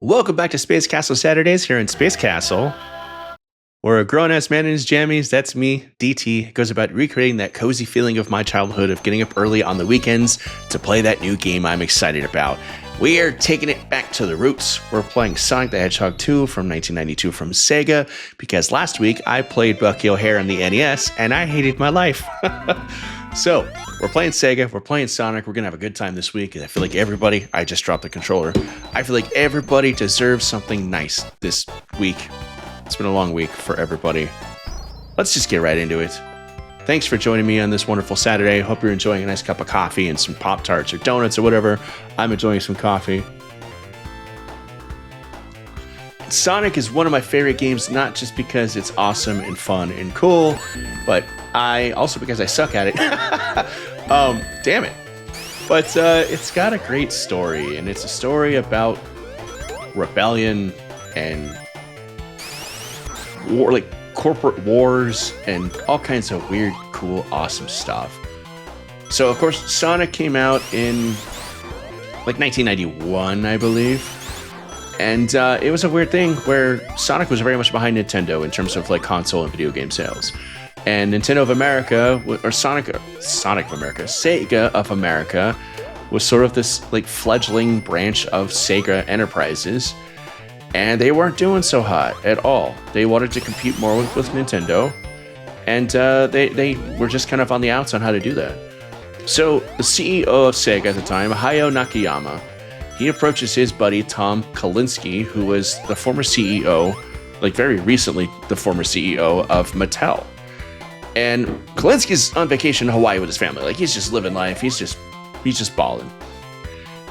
Welcome back to Space Castle Saturdays here in Space Castle, where a grown-ass man in his jammies, that's me, DT, goes about recreating that cozy feeling of my childhood of getting up early on the weekends to play that new game I'm excited about. We are taking it back to the roots. We're playing Sonic the Hedgehog 2 from 1992 from Sega, because last week I played Bucky O'Hare on the NES, and I hated my life. So, we're playing Sega, we're playing Sonic, we're going to have a good time this week. I feel like everybody, I just dropped the controller, I feel like everybody deserves something nice this week. It's been a long week for everybody. Let's just get right into it. Thanks for joining me on this wonderful Saturday. Hope you're enjoying a nice cup of coffee and some Pop-Tarts or donuts or whatever. I'm enjoying some coffee. Sonic is one of my favorite games, not just because it's awesome and fun and cool, but also because I suck at it. Damn it. But it's got a great story, and it's a story about rebellion and war, like corporate wars and all kinds of weird, cool, awesome stuff. So, of course, Sonic came out in like 1991, I believe. And it was a weird thing where Sonic was very much behind Nintendo in terms of like console and video game sales. And Nintendo of America, or Sega of America, was sort of this like fledgling branch of Sega Enterprises. And they weren't doing so hot at all. They wanted to compete more with Nintendo. And they were just kind of on the outs on how to do that. So the CEO of Sega at the time, Hayao Nakayama, he approaches his buddy Tom Kalinske, who was the former CEO, like very recently the former CEO of Mattel. And Kalinski's on vacation in Hawaii with his family. Like, he's just living life. He's just balling.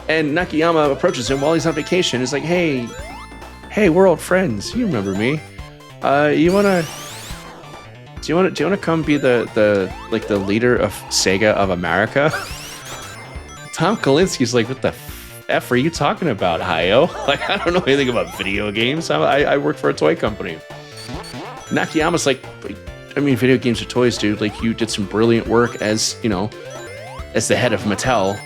And Nakayama approaches him while he's on vacation. He's like, hey, we're old friends. You remember me? Do you wanna come be the leader of Sega of America? Tom Kalinski's like, what the F are you talking about, Hayo? Like, I don't know anything about video games. I work for a toy company. Nakayama's like, I mean, video games are toys, dude. Like, you did some brilliant work as the head of Mattel.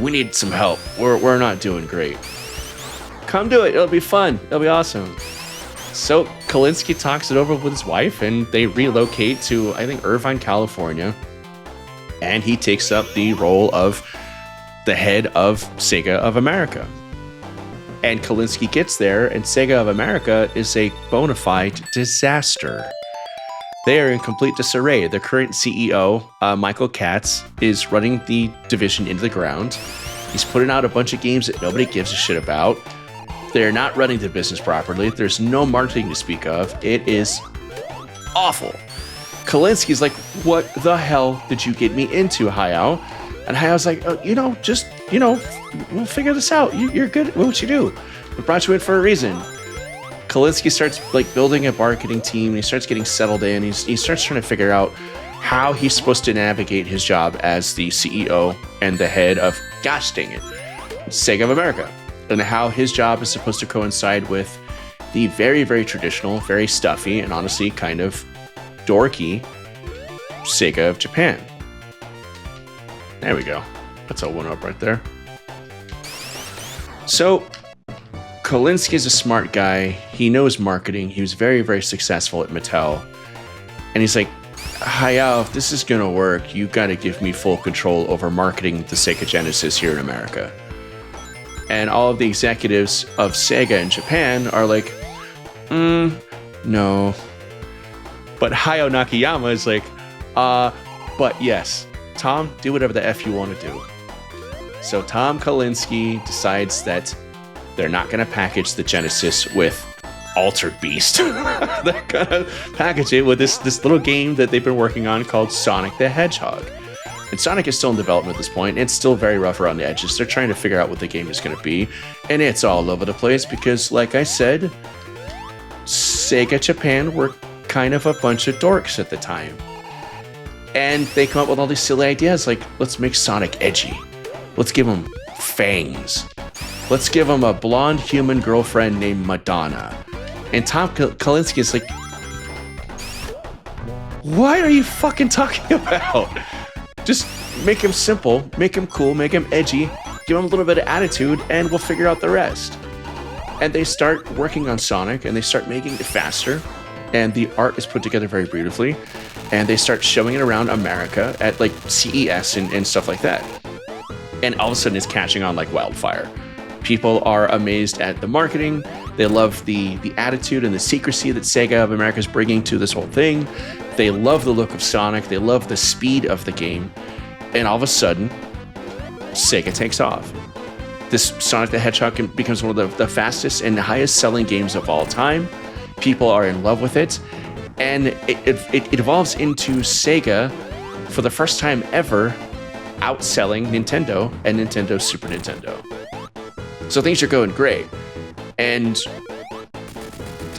We need some help. We're not doing great. Come do it. It'll be fun. It'll be awesome. So Kalinske talks it over with his wife, and they relocate to, I think, Irvine, California. And he takes up the role of the head of Sega of America. And Kalinske gets there, and Sega of America is a bona fide disaster. They are in complete disarray. The current CEO, Michael Katz, is running the division into the ground. He's putting out a bunch of games that nobody gives a shit about. They're not running the business properly. There's no marketing to speak of. It is awful. Kalinski's like, what the hell did you get me into, Hayao? And Hayao's like, we'll figure this out. You're good at what you do. We brought you in for a reason. Kalinske starts like building a marketing team, and he starts getting settled in. He starts trying to figure out how he's supposed to navigate his job as the CEO and the head of, gosh dang it, Sega of America, and how his job is supposed to coincide with the very, very traditional, very stuffy, and honestly kind of dorky Sega of Japan. There we go. That's a 1-up right there. So, Kalinske is a smart guy. He knows marketing. He was very, very successful at Mattel. And he's like, Hayao, if this is going to work, you got to give me full control over marketing the Sega Genesis here in America. And all of the executives of Sega in Japan are like, no. But Hayao Nakayama is like, but yes. Tom, do whatever the F you want to do. So Tom Kalinske decides that they're not going to package the Genesis with Altered Beast. They're going to package it with this little game that they've been working on called Sonic the Hedgehog. And Sonic is still in development at this point. It's still very rough around the edges. They're trying to figure out what the game is going to be. And it's all over the place because, like I said, Sega Japan were kind of a bunch of dorks at the time. And they come up with all these silly ideas like, let's make Sonic edgy. Let's give him fangs. Let's give him a blonde human girlfriend named Madonna. And Tom Kalinske is like, what are you fucking talking about? Just make him simple, make him cool, make him edgy, give him a little bit of attitude, and we'll figure out the rest. And they start working on Sonic, and they start making it faster, and the art is put together very beautifully, and they start showing it around America at like CES and stuff like that. And all of a sudden it's catching on like wildfire. People are amazed at the marketing. They love the attitude and the secrecy that Sega of America is bringing to this whole thing. They love the look of Sonic. They love the speed of the game. And all of a sudden, Sega takes off. This Sonic the Hedgehog becomes one of the fastest and highest selling games of all time. People are in love with it. And it evolves into Sega, for the first time ever, outselling Nintendo and Nintendo Super Nintendo. So things are going great. And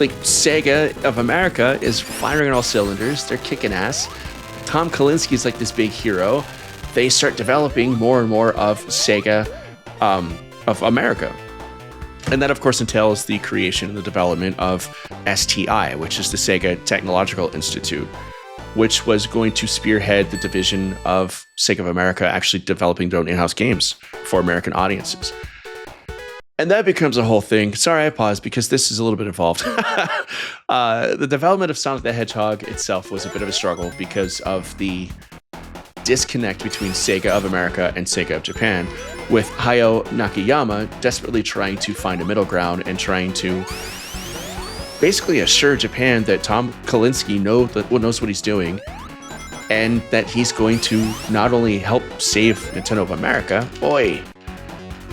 like Sega of America is firing on all cylinders. They're kicking ass. Tom Kalinske is like this big hero. They start developing more and more of Sega of America. And that, of course, entails the creation and the development of STI, which is the Sega Technological Institute, which was going to spearhead the division of Sega of America actually developing their own in-house games for American audiences. And that becomes a whole thing. Sorry, I paused because this is a little bit involved. The development of Sonic the Hedgehog itself was a bit of a struggle because of the disconnect between Sega of America and Sega of Japan, with Hayao Nakayama desperately trying to find a middle ground and trying to basically assure Japan that Tom Kalinske knows what he's doing, and that he's going to not only help save Nintendo of America,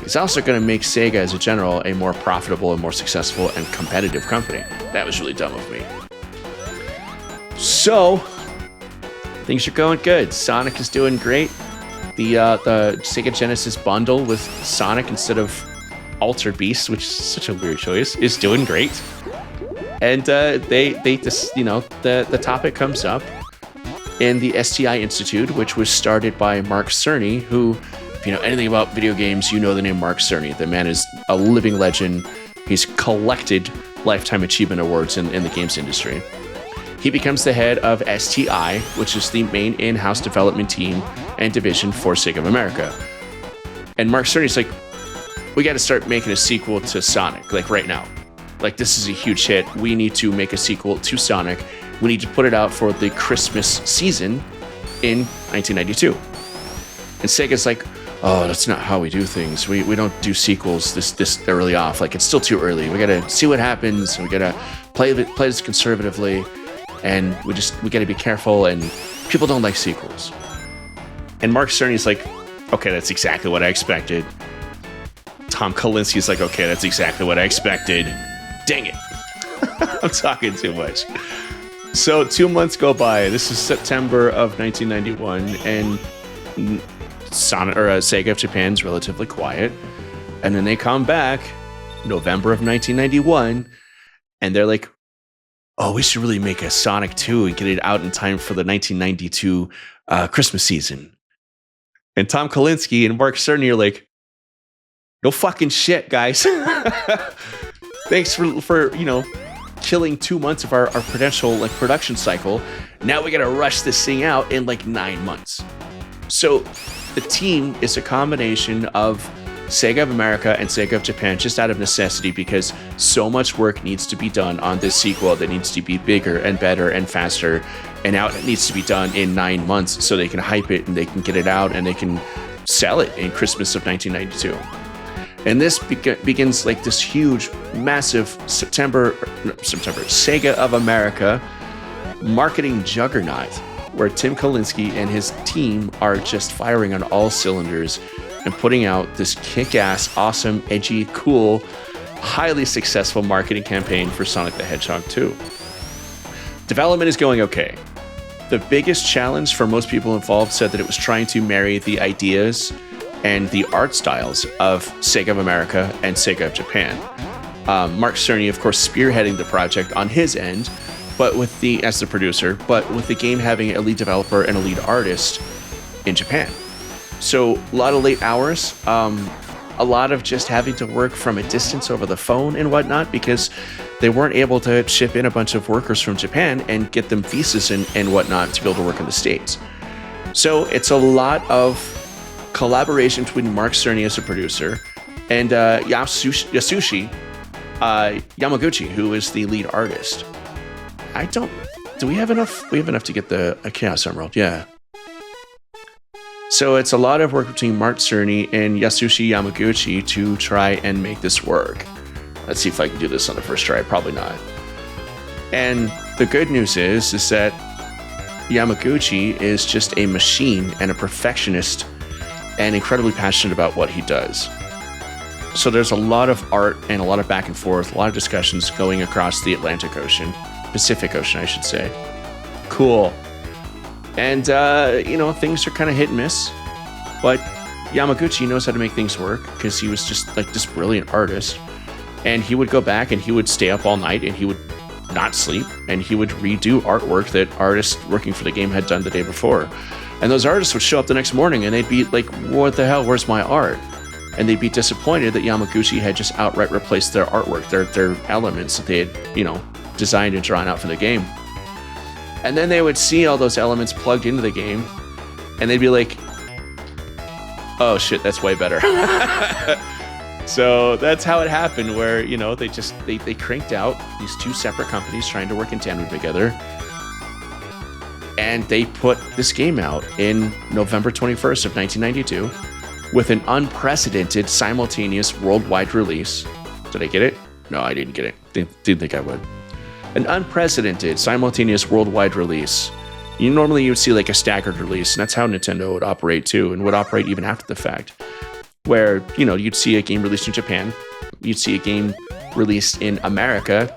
he's also going to make Sega as a general a more profitable and more successful and competitive company. That was really dumb of me. So, things are going good. Sonic is doing great. The Sega Genesis bundle with Sonic instead of Altered Beast, which is such a weird choice, is doing great. And they just, the topic comes up in the STI Institute, which was started by Mark Cerny, who, if you know anything about video games, you know the name Mark Cerny. The man is a living legend. He's collected Lifetime Achievement Awards in the games industry. He becomes the head of STI, which is the main in-house development team and division for Sega of America. And Mark Cerny's like, we got to start making a sequel to Sonic, like right now. Like, this is a huge hit. We need to make a sequel to Sonic. We need to put it out for the Christmas season in 1992. And Sega's like, oh, that's not how we do things. We don't do sequels this early off. Like, it's still too early. We got to see what happens. We got to play this conservatively. And we got to be careful, and people don't like sequels. And Mark Cerny's like, okay, that's exactly what I expected. Tom Kalinske like, okay, that's exactly what I expected. Dang it. I'm talking too much. So 2 months go by. This is September of 1991, and Sega of Japan's relatively quiet. And then they come back November of 1991, and they're like, oh, we should really make a Sonic 2 and get it out in time for the 1992 Christmas season. And Tom Kalinske and Mark Cerny are like, no fucking shit, guys. Thanks for killing 2 months of our potential production cycle. Now we got to rush this thing out in 9 months. So the team is a combination of Sega of America and Sega of Japan, just out of necessity, because so much work needs to be done on this sequel that needs to be bigger and better and faster, and now it needs to be done in 9 months so they can hype it and they can get it out and they can sell it in Christmas of 1992. And this begins this huge, massive September Sega of America marketing juggernaut, where Tim Kalinske and his team are just firing on all cylinders and putting out this kick-ass, awesome, edgy, cool, highly successful marketing campaign for Sonic the Hedgehog 2. Development is going okay. The biggest challenge for most people involved said that it was trying to marry the ideas and the art styles of Sega of America and Sega of Japan. Mark Cerny, of course, spearheading the project on his end, as the producer, but with the game having a lead developer and a lead artist in Japan. So a lot of late hours, a lot of just having to work from a distance over the phone and whatnot, because they weren't able to ship in a bunch of workers from Japan and get them visas and whatnot to be able to work in the States. So it's a lot of collaboration between Mark Cerny as a producer and Yasushi, Yamaguchi, who is the lead artist. Do we have enough? We have enough to get the Chaos Emerald, yeah. So it's a lot of work between Mark Cerny and Yasushi Yamaguchi to try and make this work. Let's see if I can do this on the first try. Probably not. And the good news is that Yamaguchi is just a machine and a perfectionist and incredibly passionate about what he does. So there's a lot of art and a lot of back and forth, a lot of discussions going across the Pacific Ocean, I should say. Cool. And, things are kind of hit and miss. But Yamaguchi knows how to make things work because he was just like this brilliant artist. And he would go back and he would stay up all night and he would not sleep. And he would redo artwork that artists working for the game had done the day before. And those artists would show up the next morning and they'd be like, what the hell, where's my art? And they'd be disappointed that Yamaguchi had just outright replaced their artwork, their elements that they had, designed and drawn out for the game. And then they would see all those elements plugged into the game, and they'd be like, oh shit, that's way better. So that's how it happened, where, they cranked out these two separate companies trying to work in tandem together. And they put this game out in November 21st of 1992 with an unprecedented simultaneous worldwide release. Did I get it? No, I didn't get it. Didn't think I would. An unprecedented simultaneous worldwide release. Normally you would see like a staggered release, and that's how Nintendo would operate too, and would operate even after the fact. Where, you'd see a game released in Japan, you'd see a game released in America,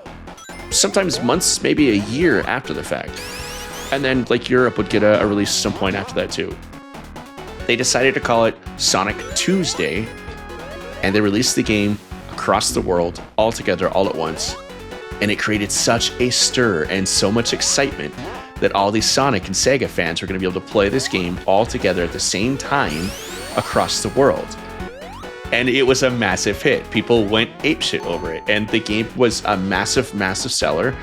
sometimes months, maybe a year after the fact. And then like Europe would get a release at some point after that too. They decided to call it Sonic Tuesday, and they released the game across the world, all together, all at once. And it created such a stir and so much excitement that all these Sonic and Sega fans were going to be able to play this game all together at the same time across the world. And it was a massive hit. People went apeshit over it. And the game was a massive, massive seller.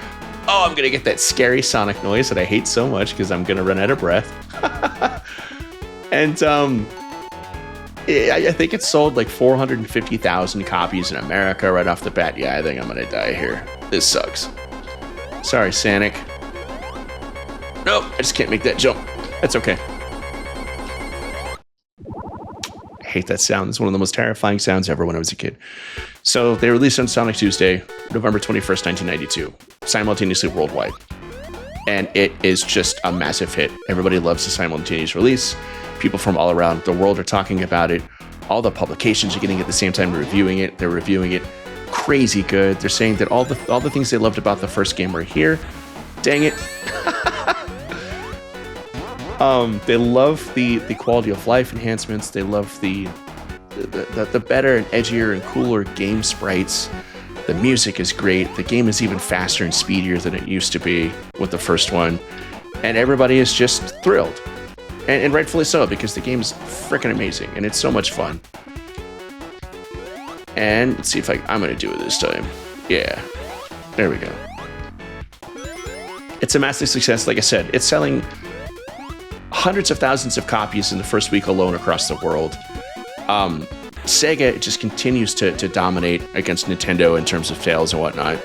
Oh, I'm going to get that scary Sonic noise that I hate so much because I'm going to run out of breath. And I think it sold like 450,000 copies in America right off the bat. Yeah, I think I'm going to die here. This sucks. Sorry, Sonic. Nope, I just can't make that jump. That's okay. I hate that sound. It's one of the most terrifying sounds ever when I was a kid. So they released on Sonic Tuesday, November 21st, 1992, simultaneously worldwide. And it is just a massive hit. Everybody loves the simultaneous release. People from all around the world are talking about it. All the publications are getting it at the same time reviewing it. They're reviewing it crazy good. They're saying that all the things they loved about the first game are here. Dang it. They love the quality of life enhancements. They love the better and edgier and cooler game sprites. The music is great. The game is even faster and speedier than it used to be with the first one. And everybody is just thrilled. And rightfully so, because the game is freaking amazing and it's so much fun. And let's see if I'm going to do it this time. Yeah. There we go. It's a massive success. Like I said, it's selling hundreds of thousands of copies in the first week alone across the world. Sega just continues to dominate against Nintendo in terms of sales and whatnot.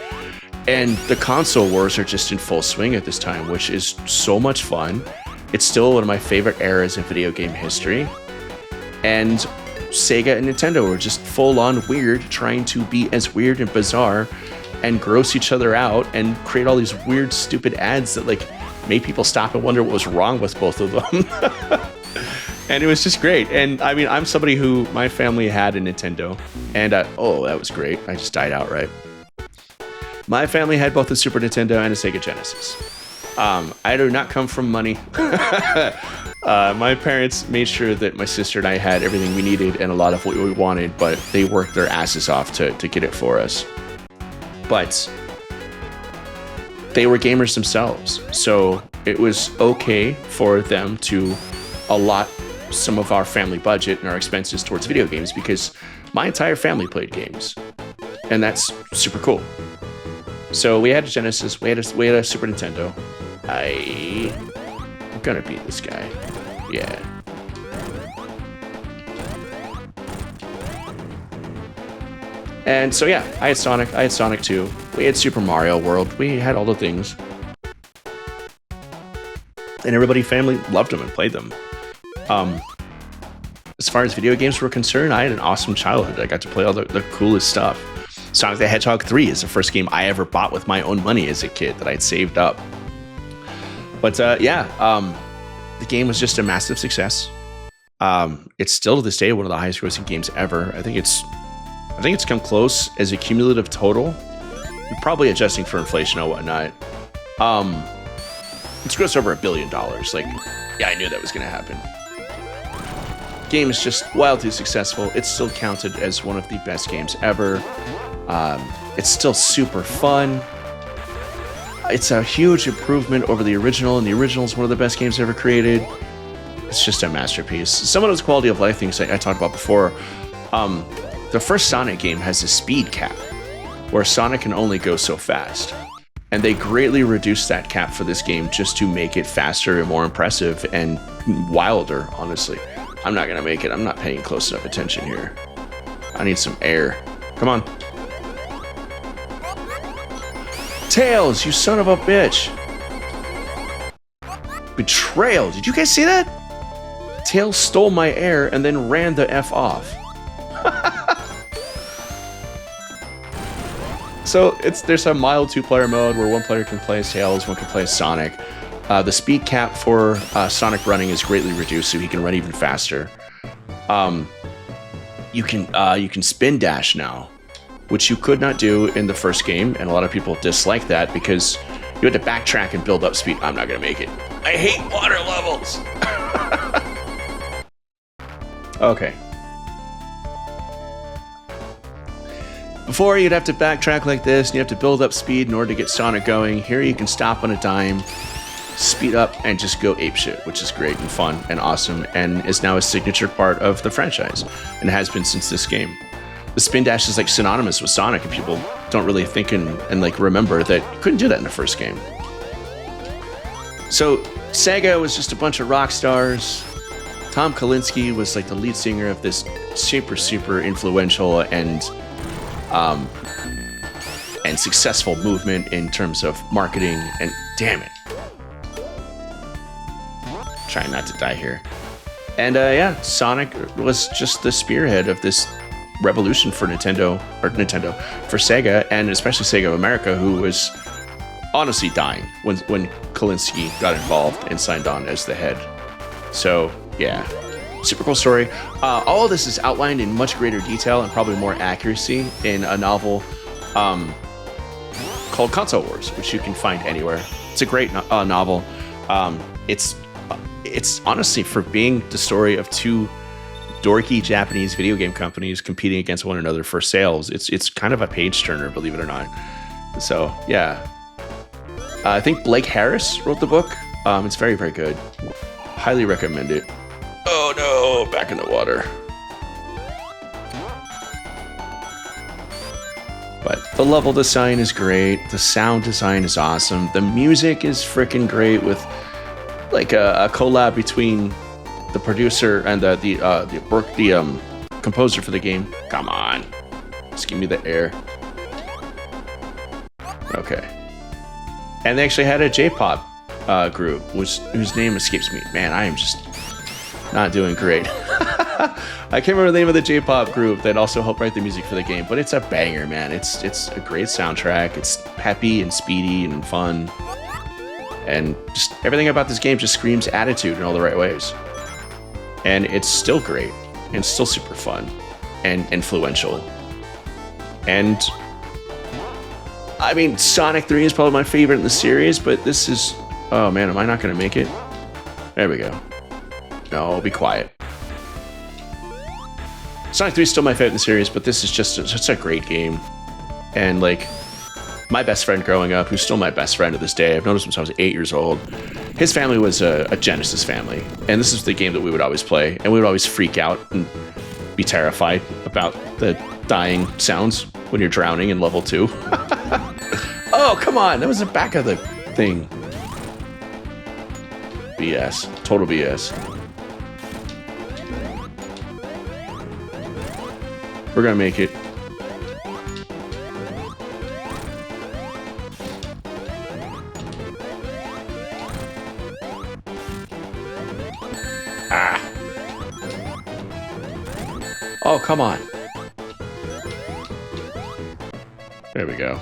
And the console wars are just in full swing at this time, which is so much fun. It's still one of my favorite eras in video game history. And Sega and Nintendo are just full-on weird, trying to be as weird and bizarre and gross each other out and create all these weird, stupid ads that like made people stop and wonder what was wrong with both of them. And it was just great. And I mean, I'm somebody who, my family had a Nintendo. And, oh, that was great. I just died outright. My family had both a Super Nintendo and a Sega Genesis. I do not come from money. My parents made sure that my sister and I had everything we needed and a lot of what we wanted, but they worked their asses off to get it for us. But they were gamers themselves, so it was okay for them to allot some of our family budget and our expenses towards video games because my entire family played games, and that's super cool. So we had a Genesis, we had a Super Nintendo. I'm gonna beat this guy. Yeah. And so yeah, I had Sonic 2. We had Super Mario World. We had all the things. And everybody family loved them and played them. As far as video games were concerned, I had an awesome childhood. I got to play all the coolest stuff. Sonic the Hedgehog 3 is the first game I ever bought with my own money as a kid that I'd saved up. But the game was just a massive success. It's still to this day one of the highest grossing games ever. I think it's come close as a cumulative total, probably adjusting for inflation or whatnot. It's grossed over $1 billion. Like, yeah, I knew that was going to happen. Game is just wildly successful. It's still counted as one of the best games ever. It's still super fun. It's a huge improvement over the original, and the original is one of the best games ever created. It's just a masterpiece. Some of those quality of life things I talked about before. The first Sonic game has a speed cap, where Sonic can only go so fast. And they greatly reduced that cap for this game just to make it faster and more impressive and wilder, honestly. I'm not going to make it. I'm not paying close enough attention here. I need some air. Come on. Tails, you son of a bitch. Betrayal. Did you guys see that? Tails stole my air and then ran the F off. So there's a mild two-player mode where one player can play as Tails, one can play as Sonic. The speed cap for Sonic running is greatly reduced, so he can run even faster. You can spin dash now, which you could not do in the first game, and a lot of people dislike that because you had to backtrack and build up speed. I'm not gonna make it. I hate water levels. Okay. Before, you'd have to backtrack like this, and you have to build up speed in order to get Sonic going. Here you can stop on a dime, speed up, and just go apeshit, which is great and fun and awesome, and is now a signature part of the franchise, and has been since this game. The spin dash is like synonymous with Sonic, and people don't really think and like remember that you couldn't do that in the first game. So Sega was just a bunch of rock stars. Tom Kalinske was like the lead singer of this super influential and successful movement in terms of marketing, and damn it. Trying not to die here. And yeah, Sonic was just the spearhead of this revolution for for Sega, and especially Sega of America, who was honestly dying when Kalinske got involved and signed on as the head. So yeah, super cool story. All of this is outlined in much greater detail and probably more accuracy in a novel called Console Wars, which you can find anywhere. It's a great novel. It's honestly, for being the story of two dorky Japanese video game companies competing against one another for sales, it's kind of a page turner, believe it or not. So yeah, I think Blake Harris wrote the book. It's very good. Highly recommend it. Oh no, back in the water. But the level design is great. The sound design is awesome. The music is freaking great, with like a collab between the producer and the composer for the game. Come on, just give me the air. Okay. And they actually had a J-pop group, whose name escapes me. Man, I am just not doing great. I can't remember the name of the J-pop group that also helped write the music for the game, but it's a banger, man. It's a great soundtrack. It's peppy and speedy and fun, and just everything about this game just screams attitude in all the right ways. And it's still great, and still super fun, and influential. And I mean, Sonic 3 is probably my favorite in the series, but this is... Oh man, am I not going to make it? There we go. No, be quiet. Sonic 3 is still my favorite in the series, but this is just such a great game. And like, my best friend growing up, who's still my best friend to this day, I've known him since I was 8 years old, his family was a Genesis family. And this is the game that we would always play, and we would always freak out and be terrified about the dying sounds when you're drowning in level 2. Oh, come on, that was the back of the thing. BS. Total BS. We're gonna make it. Oh, come on. There we go.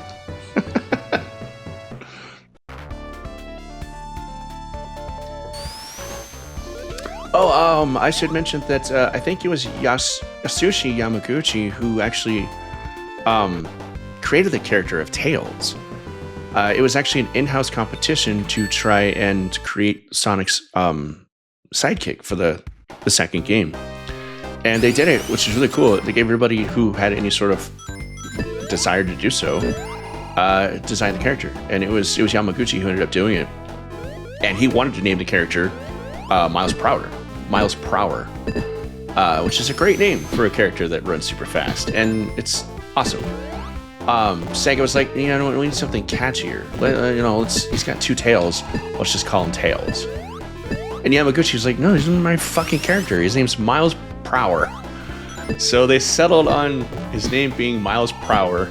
Oh, I should mention that I think it was Yasushi Yamaguchi who actually created the character of Tails. It was actually an in-house competition to try and create Sonic's sidekick for the second game. And they did it, which is really cool. They gave everybody who had any sort of desire to do so design the character. And it was Yamaguchi who ended up doing it. And he wanted to name the character Miles Prower, which is a great name for a character that runs super fast. And it's awesome. Sega was like, we need something catchier. He's got two tails. Let's just call him Tails. And Yamaguchi was like, no, he's my fucking character. His name's Miles Prower. So they settled on his name being Miles Prower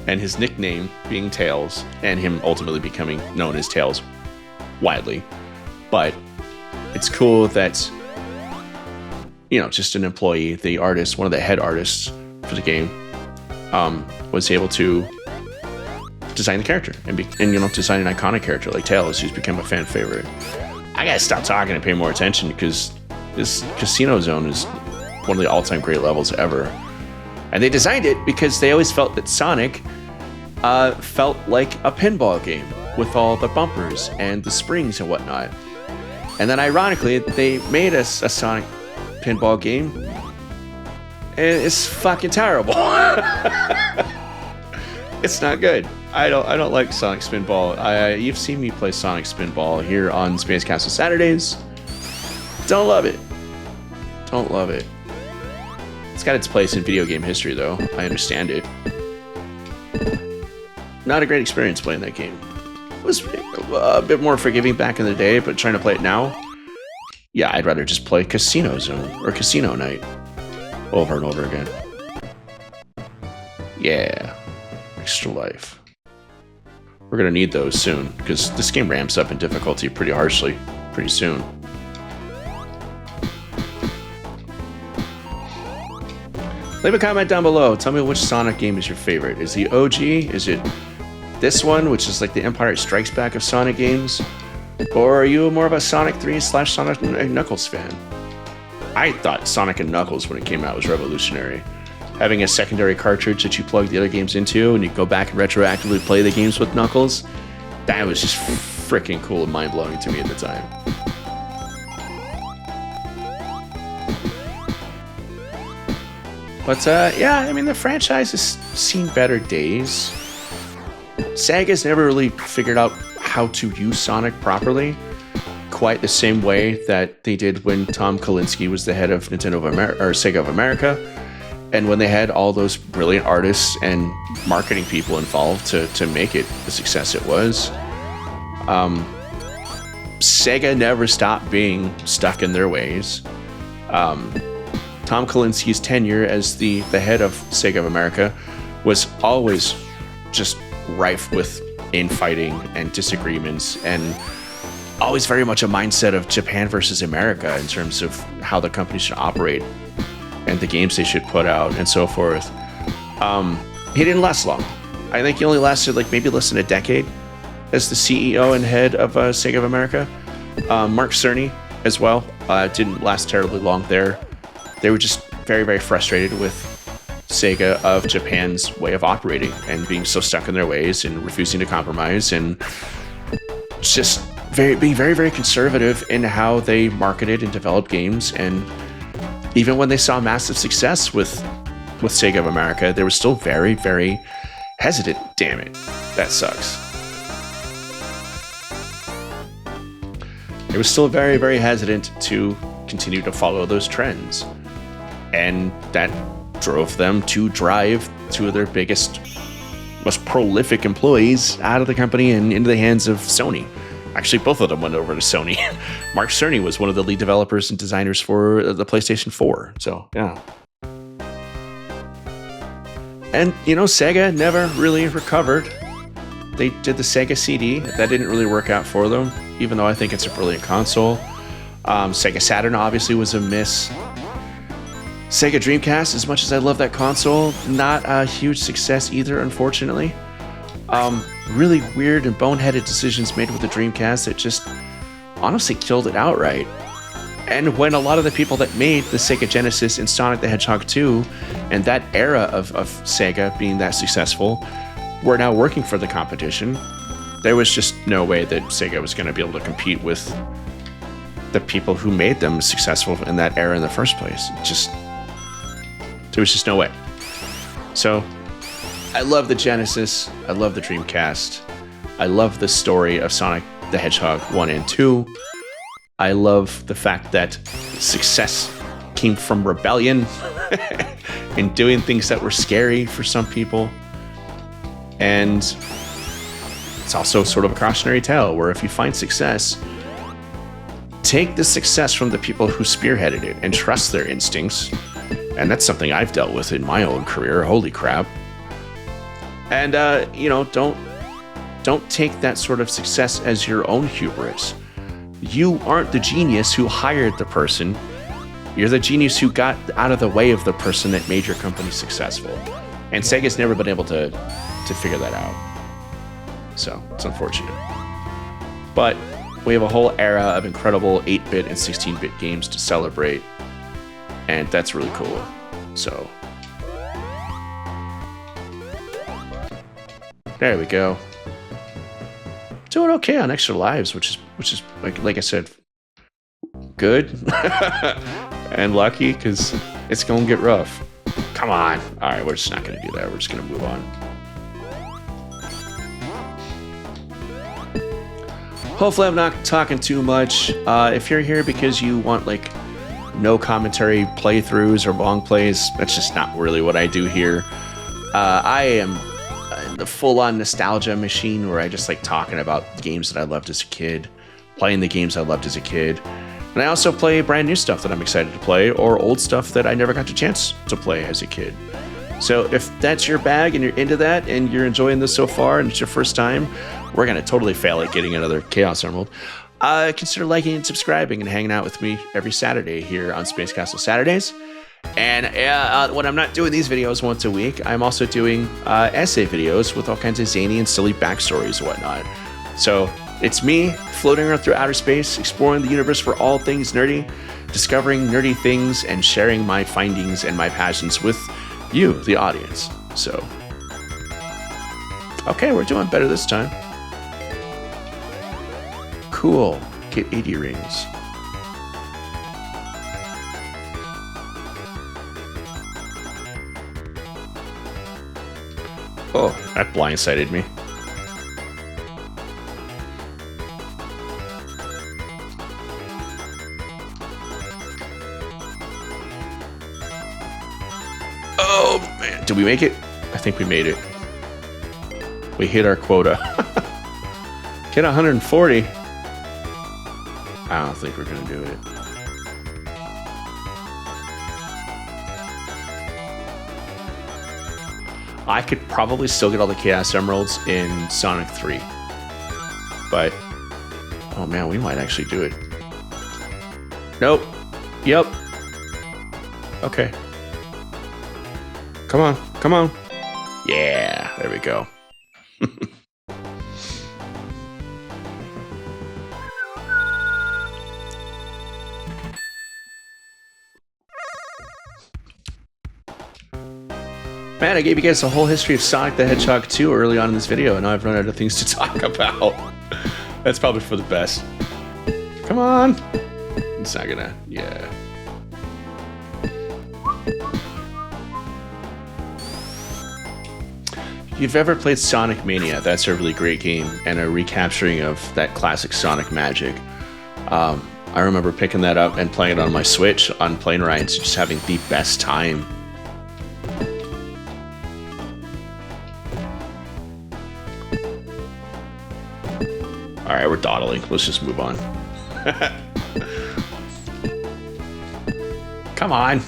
and his nickname being Tails, and him ultimately becoming known as Tails widely. But it's cool that, just an employee, the artist, one of the head artists for the game, was able to design the character and design an iconic character like Tails, who's become a fan favorite. I gotta stop talking and pay more attention because this Casino Zone is one of the all-time great levels ever. And they designed it because they always felt that Sonic felt like a pinball game with all the bumpers and the springs and whatnot. And then ironically, they made us a Sonic pinball game, and it's fucking terrible. It's not good. I don't like Sonic Spinball. You've seen me play Sonic Spinball here on Space Castle Saturdays. Don't love it. Don't love it. It's got its place in video game history, though. I understand it. Not a great experience playing that game. It was a bit more forgiving back in the day, but trying to play it now, yeah, I'd rather just play Casino Zone or Casino Night over and over again. Yeah. Extra life. We're gonna need those soon, because this game ramps up in difficulty pretty harshly pretty soon. Leave a comment down below. Tell me which Sonic game is your favorite. Is the OG? Is it this one, which is like the Empire Strikes Back of Sonic games? Or are you more of a Sonic 3/Sonic and Knuckles fan? I thought Sonic and Knuckles, when it came out, was revolutionary. Having a secondary cartridge that you plug the other games into and you go back and retroactively play the games with Knuckles, that was just freaking cool and mind-blowing to me at the time. But yeah, the franchise has seen better days. Sega's never really figured out how to use Sonic properly, quite the same way that they did when Tom Kalinske was the head of Sega of America, and when they had all those brilliant artists and marketing people involved to make it the success it was. Sega never stopped being stuck in their ways. Tom Kalinske's tenure as the head of Sega of America was always just rife with infighting and disagreements, and always very much a mindset of Japan versus America in terms of how the company should operate and the games they should put out and so forth. He didn't last long. I think he only lasted maybe less than a decade as the CEO and head of Sega of America. Mark Cerny as well didn't last terribly long there. They were just very, very frustrated with Sega of Japan's way of operating and being so stuck in their ways and refusing to compromise, and just being very, very conservative in how they marketed and developed games. And even when they saw massive success with Sega of America, they were still very, very hesitant. Damn it. That sucks. They were still very, very hesitant to continue to follow those trends. And that drove them to drive two of their biggest, most prolific employees out of the company and into the hands of Sony. Actually, both of them went over to Sony. Mark Cerny was one of the lead developers and designers for the PlayStation 4. So, yeah. And, Sega never really recovered. They did the Sega CD. That didn't really work out for them, even though I think it's a brilliant console. Sega Saturn obviously was a miss. Sega Dreamcast, as much as I love that console, not a huge success either, unfortunately. Really weird and boneheaded decisions made with the Dreamcast that just honestly killed it outright. And when a lot of the people that made the Sega Genesis and Sonic the Hedgehog 2 and that era of Sega being that successful were now working for the competition, there was just no way that Sega was going to be able to compete with the people who made them successful in that era in the first place. There was just no way. So I love the Genesis. I love the Dreamcast. I love the story of Sonic the Hedgehog 1 and 2. I love the fact that success came from rebellion and doing things that were scary for some people. And it's also sort of a cautionary tale where if you find success, take the success from the people who spearheaded it and trust their instincts. And that's something I've dealt with in my own career. Holy crap. And, don't take that sort of success as your own hubris. You aren't the genius who hired the person. You're the genius who got out of the way of the person that made your company successful. And Sega's never been able to figure that out. So it's unfortunate. But we have a whole era of incredible 8-bit and 16-bit games to celebrate. And that's really cool. So there we go. Doing okay on Extra Lives, which is like I said, good and lucky because it's gonna get rough. Come on. All right, we're just not gonna do that. We're just gonna move on. Hopefully, I'm not talking too much. If you're here because you want like no commentary playthroughs or long plays, that's just not really what I do here. I am the full-on nostalgia machine where I just like talking about games that I loved as a kid, playing the games I loved as a kid, and I also play brand new stuff that I'm excited to play or old stuff that I never got a chance to play as a kid. So if that's your bag and you're into that and you're enjoying this so far and it's your first time, we're going to totally fail at getting another Chaos Emerald. Consider liking and subscribing and hanging out with me every Saturday here on Space Castle Saturdays. And when I'm not doing these videos once a week, I'm also doing essay videos with all kinds of zany and silly backstories and whatnot. So it's me floating around through outer space, exploring the universe for all things nerdy, discovering nerdy things, and sharing my findings and my passions with you, the audience. So, okay, we're doing better this time. Cool. Get 80 rings. Oh, that blindsided me. Oh, man. Did we make it? I think we made it. We hit our quota. Get 140. I don't think we're going to do it. I could probably still get all the Chaos Emeralds in Sonic 3. But, oh man, we might actually do it. Nope. Yep. Okay. Come on. Come on. Yeah, there we go. Man, I gave you guys a whole history of Sonic the Hedgehog 2 early on in this video, and now I've run out of things to talk about. That's probably for the best. Come on! It's not gonna... yeah. If you've ever played Sonic Mania, that's a really great game, and a recapturing of that classic Sonic magic. I remember picking that up and playing it on my Switch on plane rides, just having the best time. Alright, we're dawdling. Let's just move on. Come on.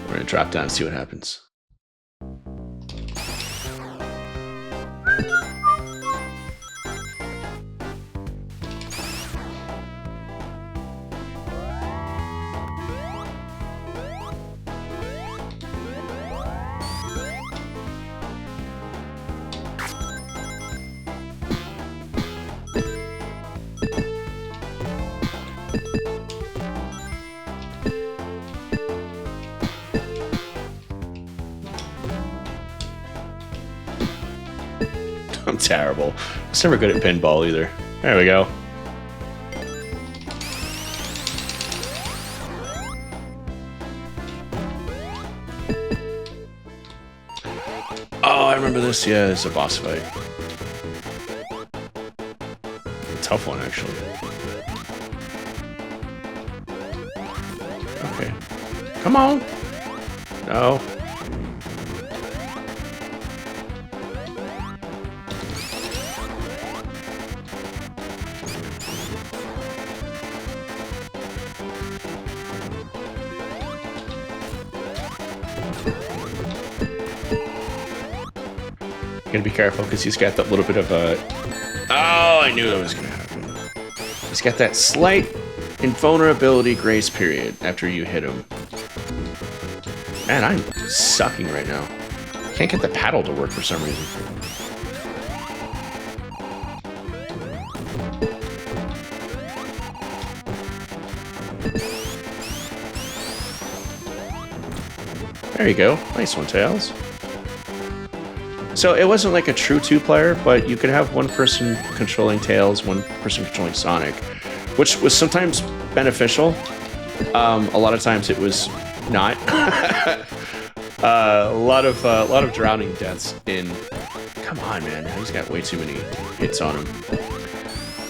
We're gonna drop down and see what happens. I'm terrible. I was never good at pinball either. There we go. Oh, I remember this. Yeah, it's a boss fight. A tough one, actually. Okay. Come on. No. Gotta be careful because he's got that little bit of a... Oh, I knew that was gonna happen. He's got that slight invulnerability grace period after you hit him. Man, I'm sucking right now. Can't get the paddle to work for some reason. There you go. Nice one, Tails. So it wasn't like a true two-player, but you could have one person controlling Tails, one person controlling Sonic, which was sometimes beneficial. A lot of times it was not. A lot of drowning deaths in. Come on, man! He's got way too many hits on him.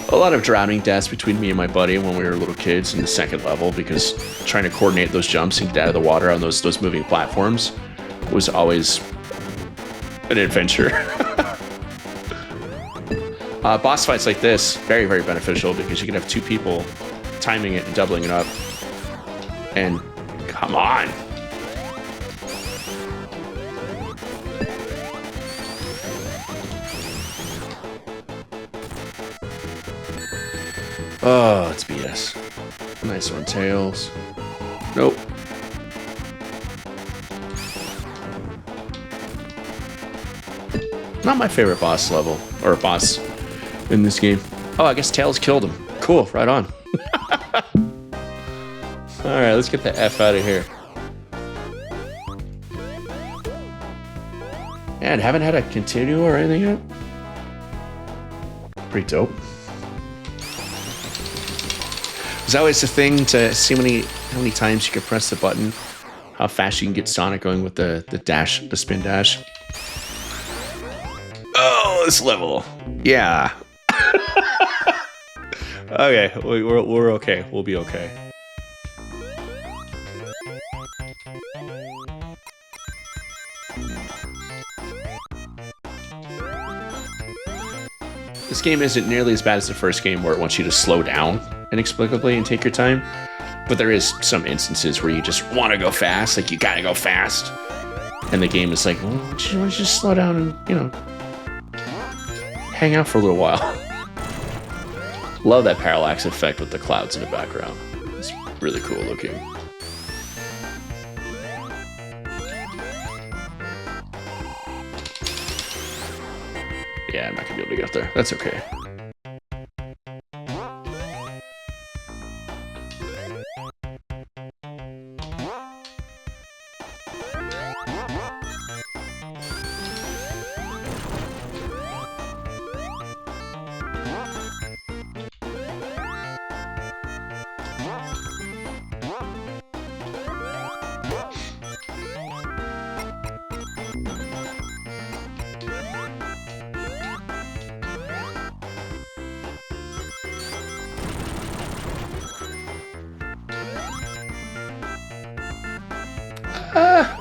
A lot of drowning deaths between me and my buddy when we were little kids in the second level because trying to coordinate those jumps and get out of the water on those moving platforms was always an adventure. Boss fights like this, very, very beneficial because you can have two people timing it and doubling it up. And come on. Oh, it's BS. Nice one, Tails. Nope. Not my favorite boss level, or boss in this game. Oh, I guess Tails killed him. Cool, right on. Alright, let's get the F out of here. And haven't had a continue or anything yet? Pretty dope. It's always the thing to see how many times you can press the button, how fast you can get Sonic going with the dash, the spin dash. Oh, this level. Yeah. Okay, we're okay. We'll be okay. This game isn't nearly as bad as the first game where it wants you to slow down inexplicably and take your time. But there is some instances where you just want to go fast, like you gotta go fast. And the game is like, well, why don't you just slow down and, you know, hang out for a little while. Love that parallax effect with the clouds in the background. It's really cool looking. Yeah, I'm not gonna be able to get there. That's okay.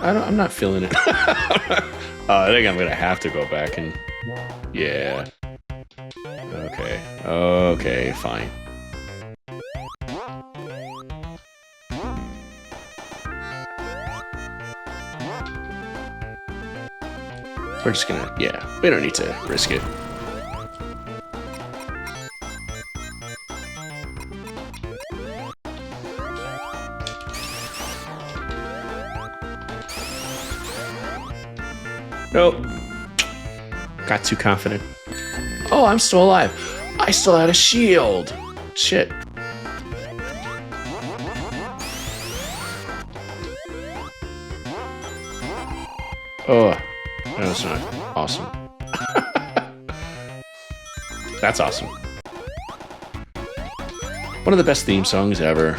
I'm not feeling it. I think I'm gonna have to go back and... Yeah. Okay. Okay, fine. We're just gonna... Yeah, we don't need to risk it. Nope. Got too confident. Oh, I'm still alive. I still had a shield. Shit. Oh, that was not awesome. That's awesome. One of the best theme songs ever.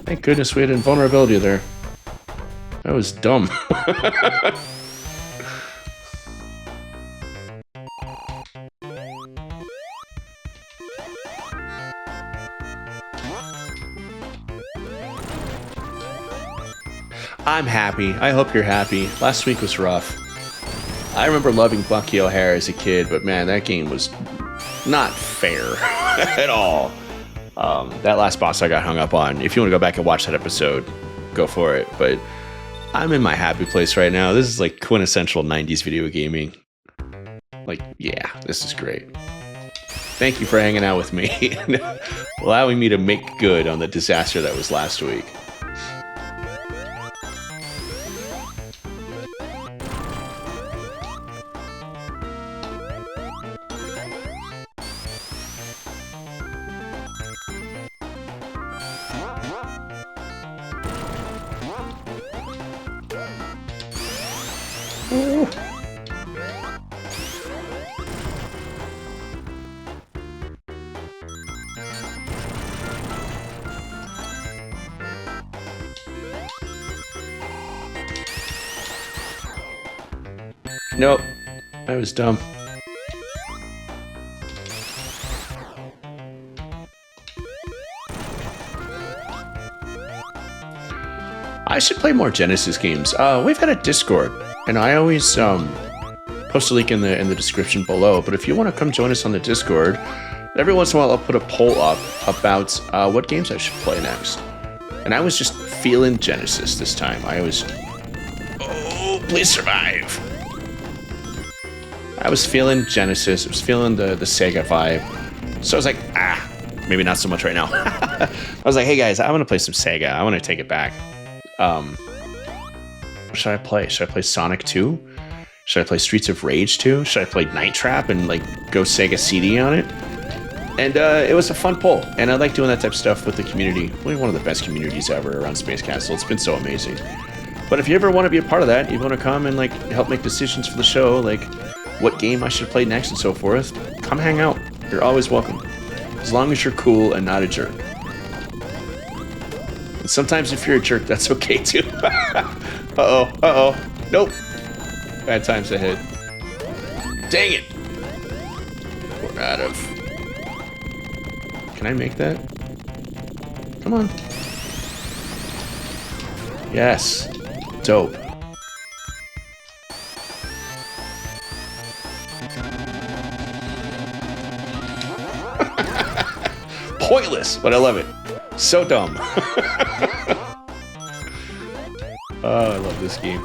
Thank goodness we had invulnerability there. That was dumb. I'm happy. I hope you're happy. Last week was rough. I remember loving Bucky O'Hare as a kid, but man, that game was not fair at all. That last boss I got hung up on. If you want to go back and watch that episode, go for it. But I'm in my happy place right now. This is like quintessential 90s video gaming. Like, yeah, this is great. Thank you for hanging out with me and allowing me to make good on the disaster that was last week. Ooh. Nope, I was dumb. I should play more Genesis games. We've got a Discord, and I always post a link in the description below. But if you want to come join us on the Discord, every once in a while I'll put a poll up about what games I should play next. And I was just feeling Genesis this time. Oh, please survive. I was feeling Genesis. I was feeling the Sega vibe. So I was like, maybe not so much right now. I was like, hey guys, I want to play some Sega. I want to take it back. What should I play? Should I play Sonic 2? Should I play Streets of Rage 2? Should I play Night Trap and like go Sega CD on it? And it was a fun poll, and I like doing that type of stuff with the community. Really one of the best communities ever around Space Castle. It's been so amazing. But if you ever want to be a part of that, you want to come and like help make decisions for the show, like what game I should play next and so forth, come hang out. You're always welcome. As long as you're cool and not a jerk. And sometimes if you're a jerk, that's okay too. Uh-oh. Nope. Bad times ahead. Dang it. We're out of... Can I make that? Come on. Yes. Dope. Pointless, but I love it. So dumb. Oh, I love this game.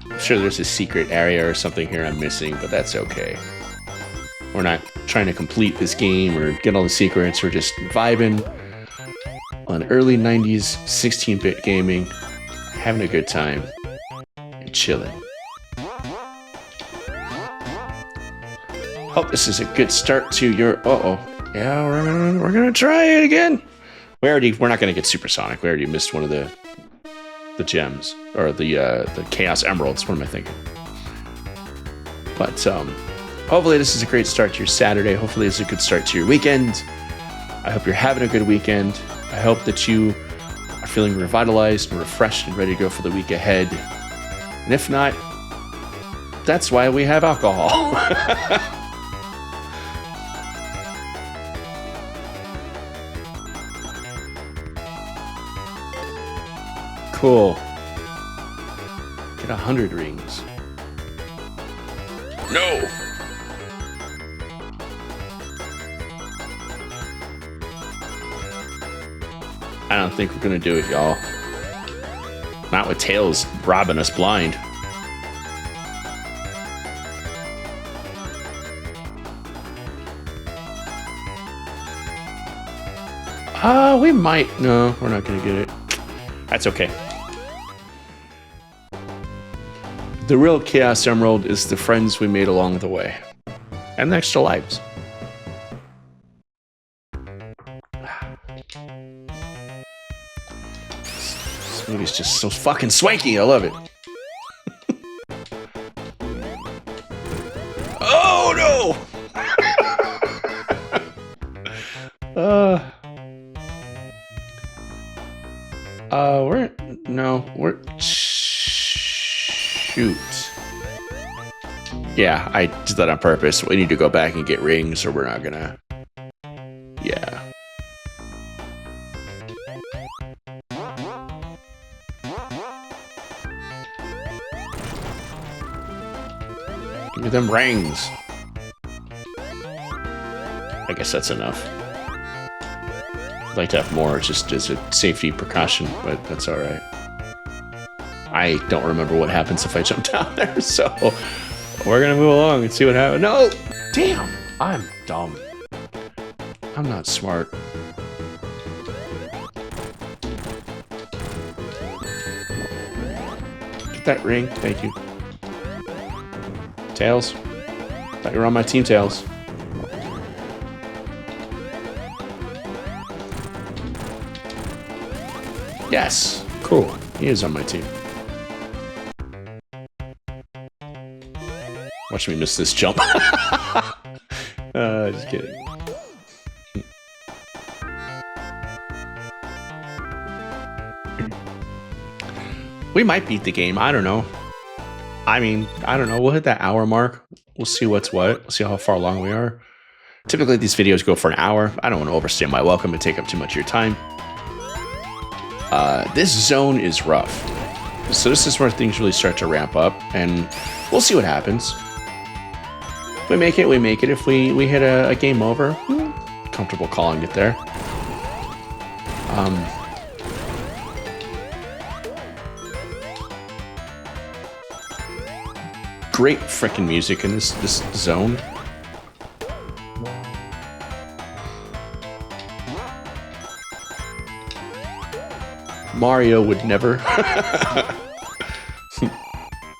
I'm sure there's a secret area or something here I'm missing, but that's okay. We're not trying to complete this game or get all the secrets. We're just vibing on early 90s 16-bit gaming, having a good time, and chilling. Hope this is a good start to your... Yeah, we're gonna try it again. We're not gonna get supersonic. We already missed one of the gems, or the Chaos Emeralds. What am I thinking? But hopefully this is a great start to your Saturday. Hopefully it's a good start to your weekend. I hope you're having a good weekend. I hope that you are feeling revitalized and refreshed and ready to go for the week ahead. And if not, that's why we have alcohol. Cool. Get 100 rings. No! I don't think we're gonna do it, y'all. Not with Tails robbing us blind. We might. No, we're not gonna get it. That's okay. The real Chaos Emerald is the friends we made along the way. And the extra lives. This movie's just so fucking swanky. I love it. Oh no! we're shoot. Yeah, I did that on purpose. We need to go back and get rings, or we're not gonna. Yeah. Give me them rings. I guess that's enough. I'd like to have more just as a safety precaution, but that's alright. I don't remember what happens if I jump down there, so we're gonna move along and see what happens. No! Damn! I'm dumb. I'm not smart. Get that ring, thank you. Tails. Thought you were on my team, Tails. Yes! Cool. He is on my team. Watch me miss this jump. Just kidding. We might beat the game. I don't know. I mean, I don't know. We'll hit that hour mark. We'll see what's what. We'll see how far along we are. Typically, these videos go for an hour. I don't want to overstay my welcome and take up too much of your time. This zone is rough. So this is where things really start to ramp up, and we'll see what happens. If we make it, we make it. If we hit a game over, comfortable calling it there. Great frickin' music in this zone. Mario would never.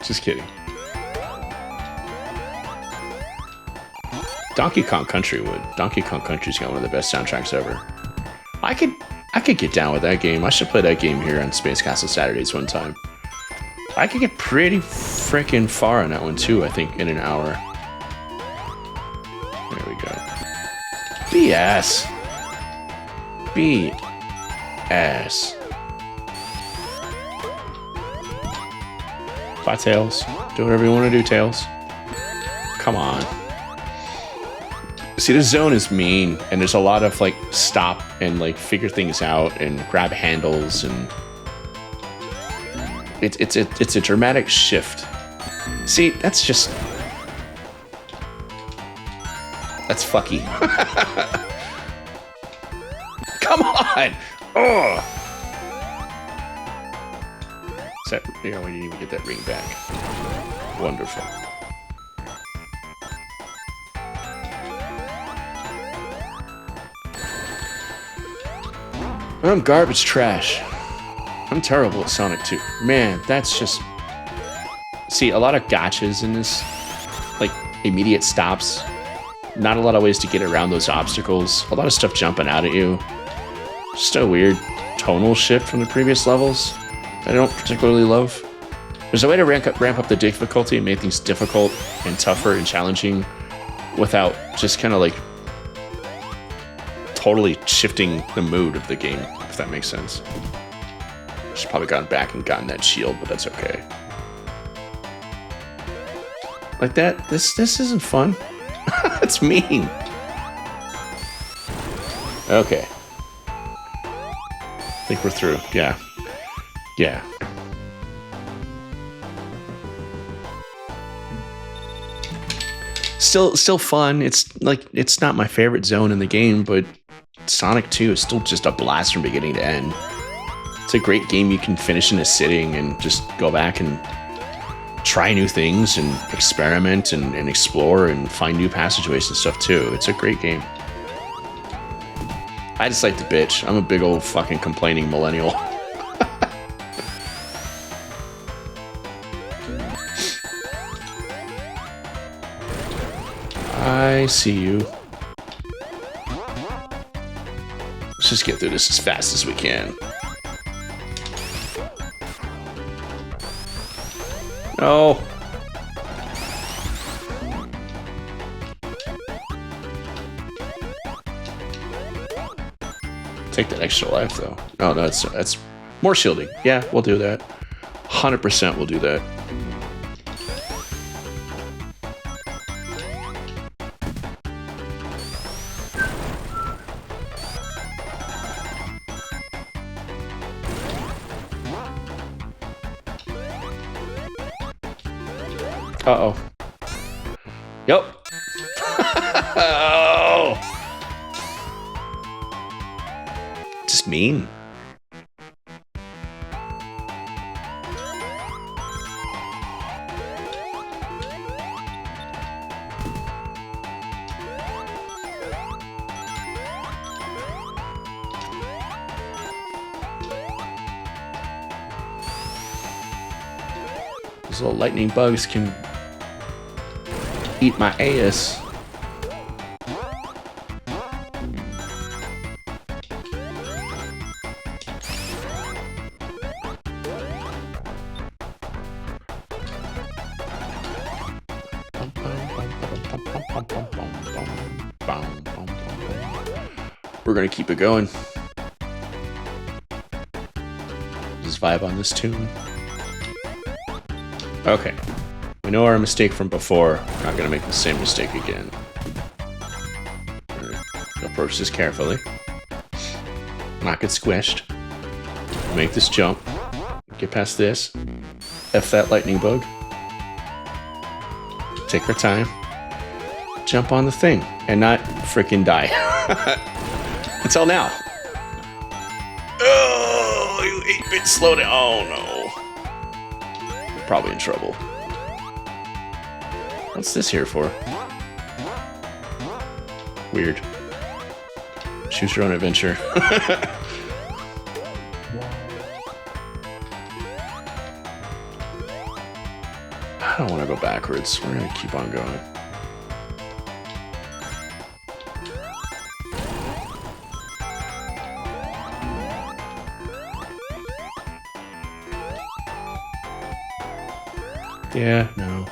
Just kidding. Donkey Kong Country would. Donkey Kong Country's got one of the best soundtracks ever. I could get down with that game. I should play that game here on Space Castle Saturdays one time. I could get pretty freaking far on that one too, I think, in an hour. There we go. BS. BS. Bye, Tails. Do whatever you want to do, Tails. Come on. See, this zone is mean, and there's a lot of, like, stop and, like, figure things out and grab handles, and it's a dramatic shift. See, that's just... That's fucky. Come on! Ugh! That, you know, we didn't even get that ring back. Wonderful. I'm garbage trash. I'm terrible at Sonic 2. Man, that's just... See, a lot of gotchas in this. Like, immediate stops. Not a lot of ways to get around those obstacles. A lot of stuff jumping out at you. Just a weird tonal shift from the previous levels I don't particularly love. There's a way to ramp up the difficulty and make things difficult and tougher and challenging without just kind of like totally shifting the mood of the game, if that makes sense. Should probably gone back and gotten that shield, but that's okay. Like that, this isn't fun. It's mean. Okay. I think we're through. Yeah. Yeah. Still fun. It's like, it's not my favorite zone in the game, but Sonic 2 is still just a blast from beginning to end. It's a great game you can finish in a sitting and just go back and try new things and experiment and explore and find new passageways and stuff too. It's a great game. I just like to bitch. I'm a big old fucking complaining millennial. I see you. Let's just get through this as fast as we can. No. Take that extra life, though. Oh, no, that's more shielding. Yeah, we'll do that. 100% we'll do that. Uh-oh. Yep. Oh. Just mean. These little lightning bugs can eat my ass. We're gonna keep it going. Just vibe on this tune. Okay. We know our mistake from before. Not gonna make the same mistake again. Right. Approach this carefully. Not get squished. Make this jump. Get past this. F that lightning bug. Take our time. Jump on the thing. And not freaking die. Until now. Oh, you 8-bit slow down. Oh no. You're probably in trouble. What's this here for? Weird. Choose your own adventure. I don't want to go backwards. We're going to keep on going. Yeah, no.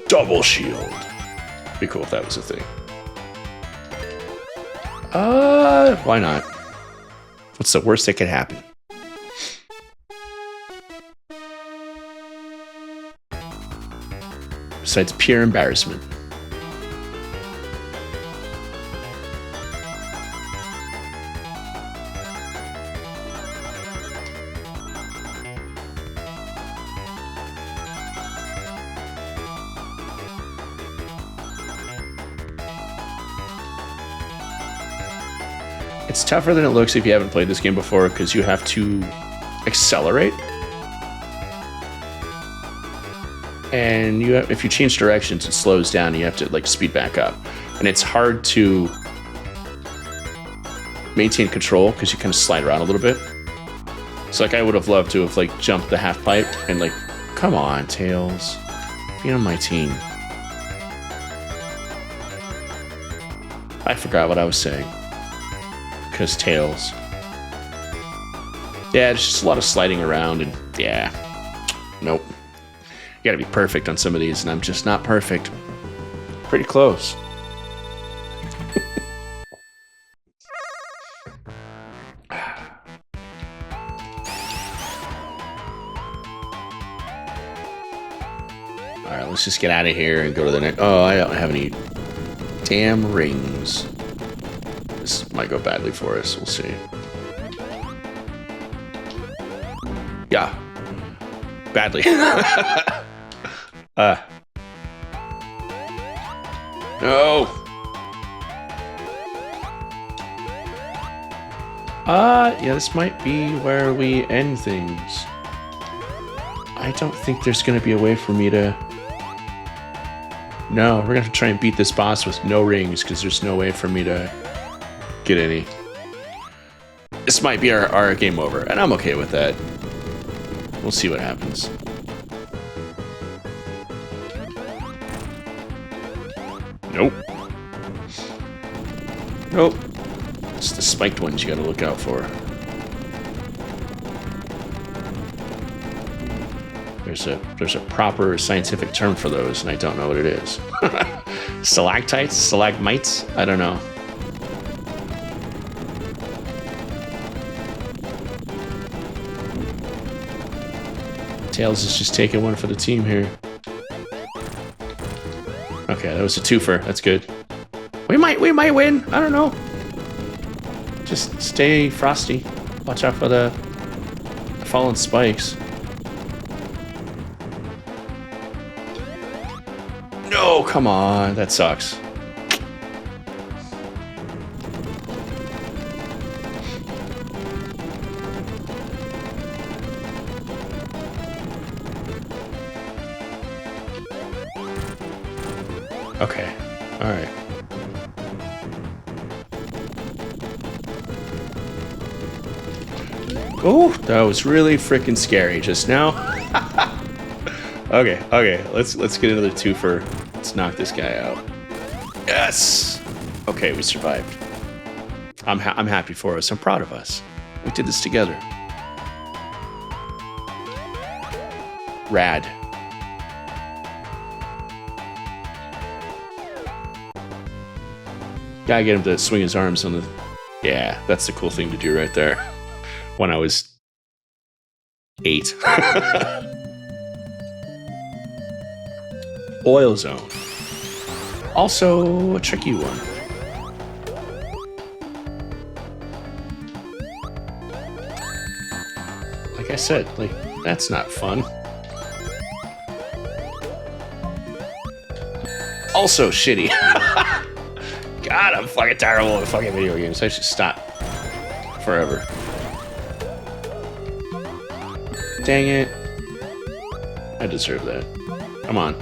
Double shield. Be cool if that was a thing. Why not? What's the worst that could happen? Besides pure embarrassment. It's tougher than it looks if you haven't played this game before, because you have to accelerate. And if you change directions, it slows down and you have to like speed back up. And it's hard to maintain control because you kind of slide around a little bit. So like I would have loved to have like jumped the half pipe and like, come on, Tails, be on my team. I forgot what I was saying. Because Tails. Yeah, it's just a lot of sliding around and yeah. Nope. You gotta be perfect on some of these, and I'm just not perfect. Pretty close. Alright, let's just get out of here and go to the next. Oh, I don't have any damn rings. This might go badly for us. We'll see. Yeah. badly. No. Yeah, this might be where we end things. I don't think there's gonna be a way for me to... No, we're gonna try and beat this boss with no rings, because there's no way for me to get any. This might be our game over, and I'm okay with that. We'll see what happens. Nope. Nope. It's the spiked ones you gotta look out for. There's a proper scientific term for those, and I don't know what it is. Stalactites? Stalagmites? I don't know. Tails is just taking one for the team here. Okay, that was a twofer. That's good. We might win. I don't know. Just stay frosty. Watch out for the fallen spikes. No, come on. That sucks. Okay. All right. Oh, that was really freaking scary just now. Okay. Let's get another twofer. Let's knock this guy out. Yes. Okay, we survived. I'm happy for us. I'm proud of us. We did this together. Rad. Gotta get him to swing his arms on the... Yeah, that's the cool thing to do right there. When I was 8. Oil Zone. Also a tricky one. Like I said, like, that's not fun. Also shitty. God, I'm fucking terrible at fucking video games. I should stop forever. Dang it. I deserve that. Come on.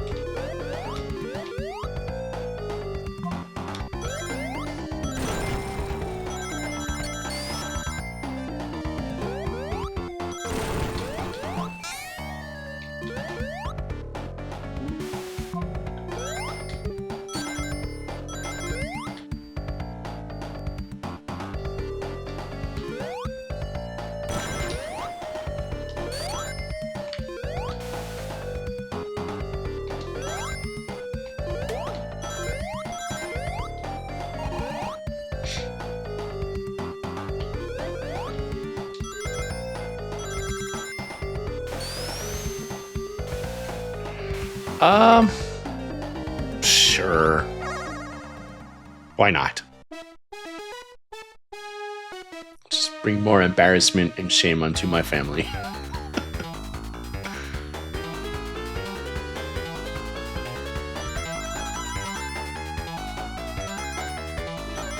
Sure. Why not? Just bring more embarrassment and shame onto my family.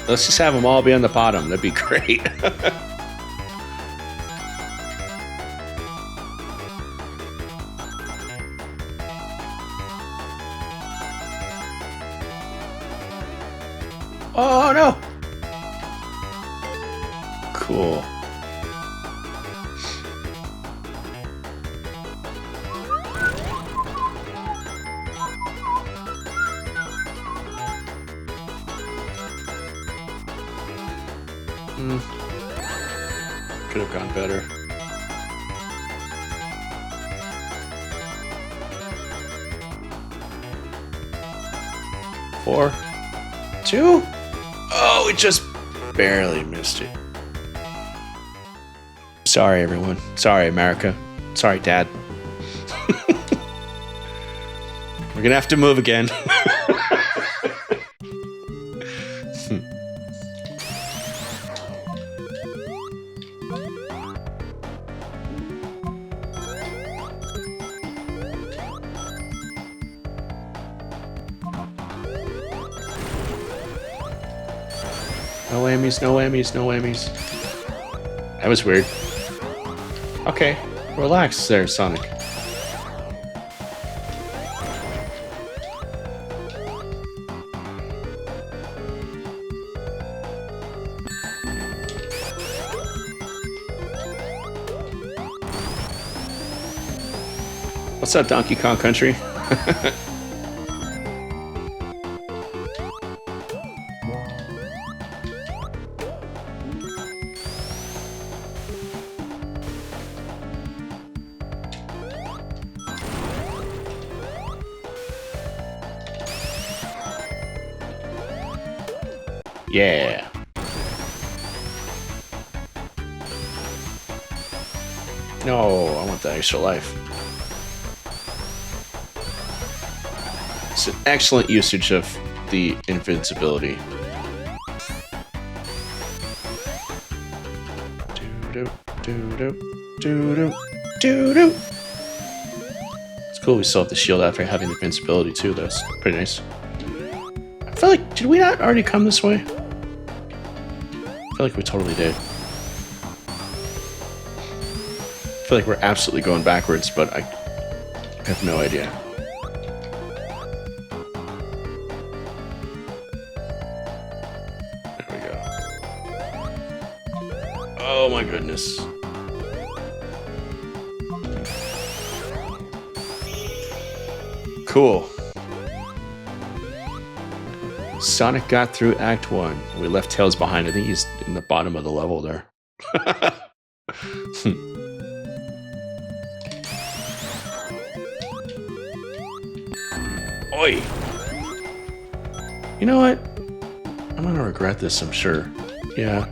Let's just have them all be on the bottom. That'd be great. Oh no! Cool. Could have gone better. Four, two. Oh, it just barely missed it. Sorry, everyone. Sorry, America. Sorry, Dad. We're gonna have to move again. No whammies, no whammies, no whammies. That was weird. Okay, relax there, Sonic. What's up, Donkey Kong Country? Yeah. No, I want that extra life. It's an excellent usage of the invincibility. It's cool we still have the shield after having the invincibility too. That's pretty nice. I feel like, did we not already come this way? I feel like we totally did. I feel like we're absolutely going backwards, but I have no idea. There we go. Oh my goodness. Cool. Sonic got through Act 1. We left Tails behind. I think he's in the bottom of the level there. Oi! You know what? I'm gonna regret this, I'm sure. Yeah.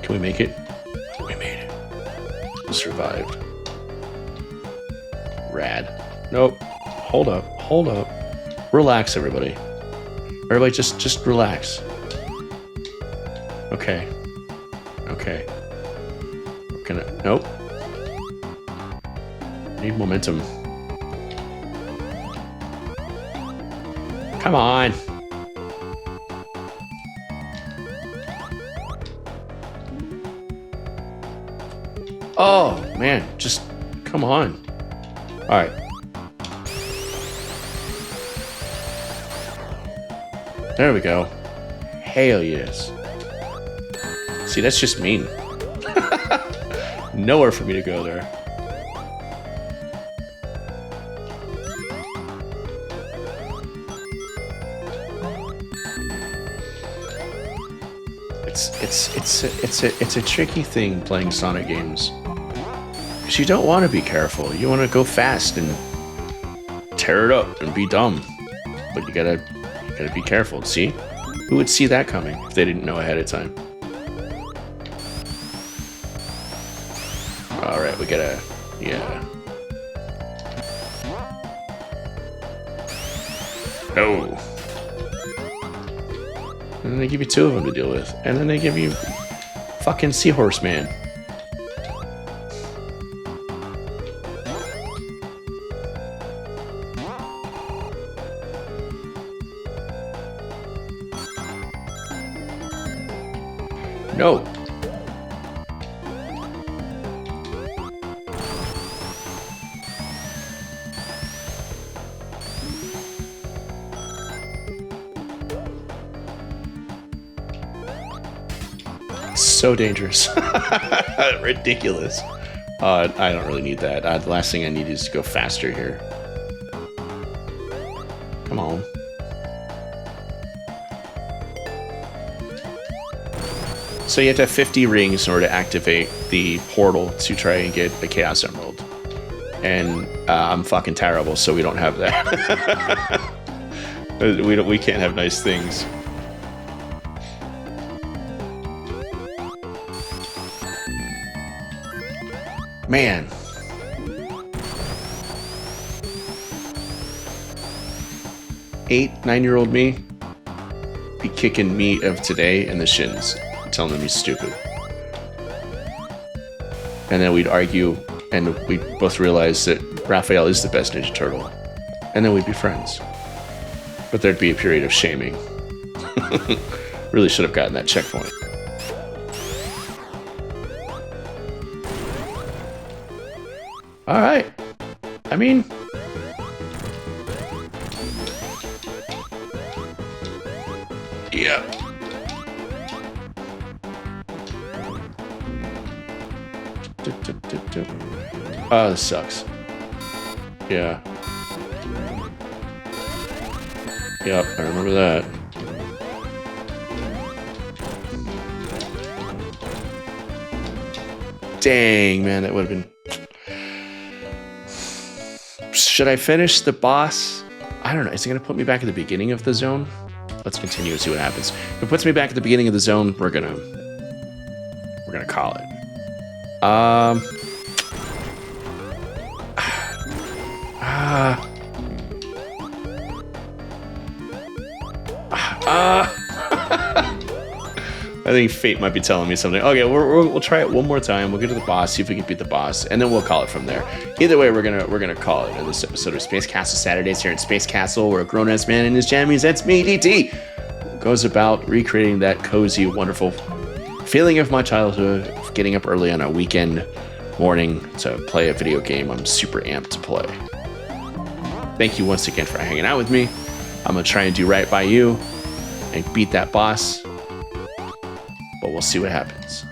Can we make it? We made it. We survived. Rad. Nope. Hold up. Hold up. Relax, everybody. Everybody just relax. Okay. Okay. We're gonna... Nope. Need momentum. Come on. Oh, man. Just... Come on. Alright. There we go. Hell yes. See, that's just mean. Nowhere for me to go there. It's a tricky thing playing Sonic games. Because you don't want to be careful. You want to go fast and tear it up and be dumb. But you gotta be careful. See? Who would see that coming if they didn't know ahead of time? Alright, we gotta... Yeah. Oh. And then they give you two of them to deal with. And then they give you fucking Seahorse Man. No. So dangerous. Ridiculous. I don't really need that. The last thing I need is to go faster here. Come on. So you have to have 50 rings in order to activate the portal to try and get a Chaos Emerald. And I'm fucking terrible, so we don't have that. we can't have nice things. Man. Nine-year-old me be kicking me of today in the shins, telling him he's stupid. And then we'd argue, and we'd both realize that Raphael is the best Ninja Turtle. and then we'd be friends. But there'd be a period of shaming. Really should have gotten that checkpoint. All right. I mean, yeah. Oh, this sucks. Yeah. Yep, I remember that. Dang, man, that would have been... Should I finish the boss? I don't know. Is it going to put me back at the beginning of the zone? Let's continue and see what happens. If it puts me back at the beginning of the zone, we're gonna call it. I think fate might be telling me something. Okay, we'll try it one more time. We'll get to the boss, see if we can beat the boss, and then we'll call it from there. Either way, we're gonna call it in this episode of Space Castle Saturdays here in Space Castle, where a grown-ass man and his jammies, that's me, DT, goes about recreating that cozy, wonderful feeling of my childhood, of getting up early on a weekend morning to play a video game I'm super amped to play. Thank you once again for hanging out with me. I'm gonna try and do right by you and beat that boss. But we'll see what happens.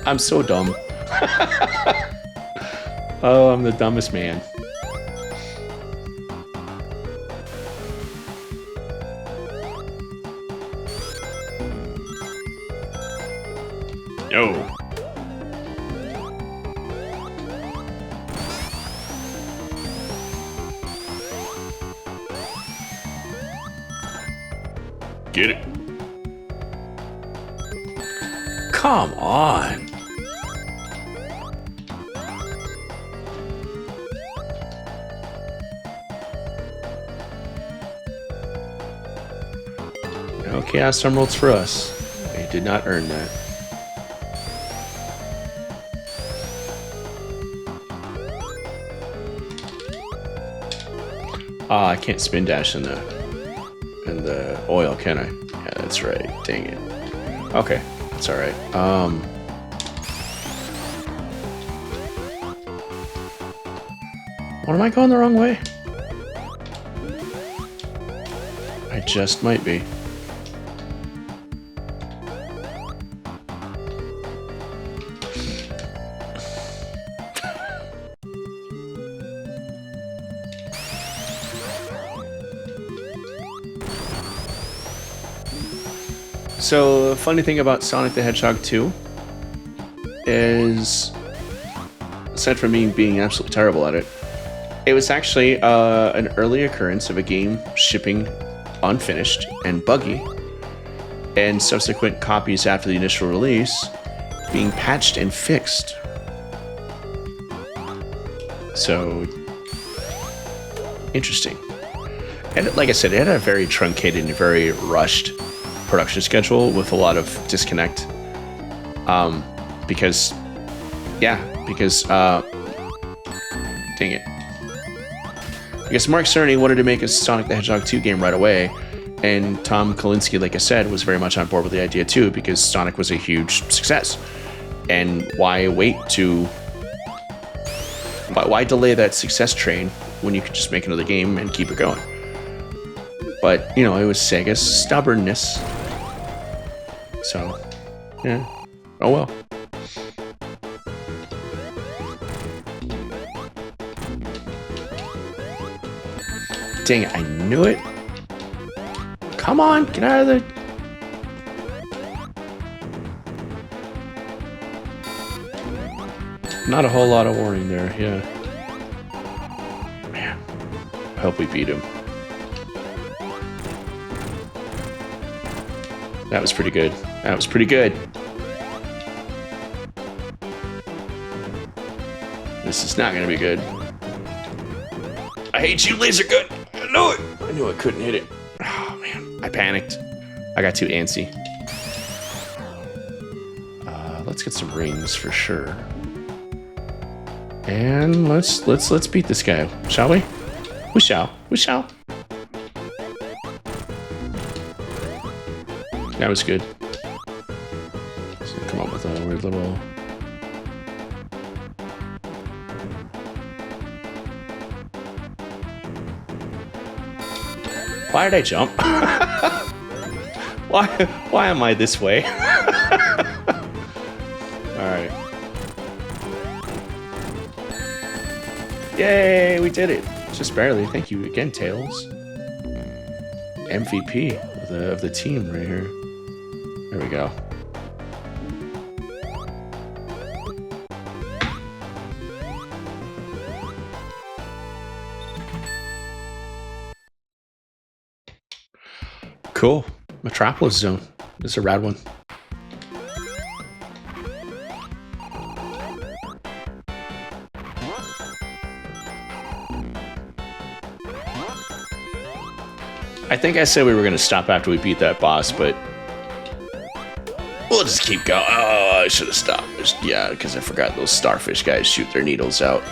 I'm so dumb. Oh, I'm the dumbest man. No. Get it. Come on. No Chaos Emeralds for us. We did not earn that. Ah, I can't spin dash in the oil, can I? Yeah, that's right. Dang it. Okay, that's all right. What, am I going the wrong way? I just might be. So, the funny thing about Sonic the Hedgehog 2 is, aside from me being absolutely terrible at it, it was actually an early occurrence of a game shipping unfinished and buggy, and subsequent copies after the initial release being patched and fixed. So, interesting. And like I said, it had a very truncated and very rushed production schedule with a lot of disconnect. Because dang it. Because Mark Cerny wanted to make a Sonic the Hedgehog 2 game right away, and Tom Kalinske, like I said, was very much on board with the idea too, because Sonic was a huge success. And why delay that success train when you could just make another game and keep it going? But, you know, it was Sega's stubbornness. So, yeah. Oh well. Dang it, I knew it. Come on, get out of there. Not a whole lot of warning there, yeah. Man, I hope we beat him. That was pretty good. That was pretty good. This is not going to be good. I hate you, laser gun. I knew it. I knew I couldn't hit it. Oh man, I panicked. I got too antsy. Let's get some rings for sure. And let's beat this guy, shall we? We shall. We shall. That was good. So come up with a weird little. Why did I jump? Why am I this way? Alright. Yay, we did it. Just barely. Thank you again, Tails. MVP of the team right here. There we go. Cool. Metropolis Zone. This is a rad one. I think I said we were going to stop after we beat that boss, but we'll just keep going. Oh, I should have stopped. Yeah, because I forgot those starfish guys shoot their needles out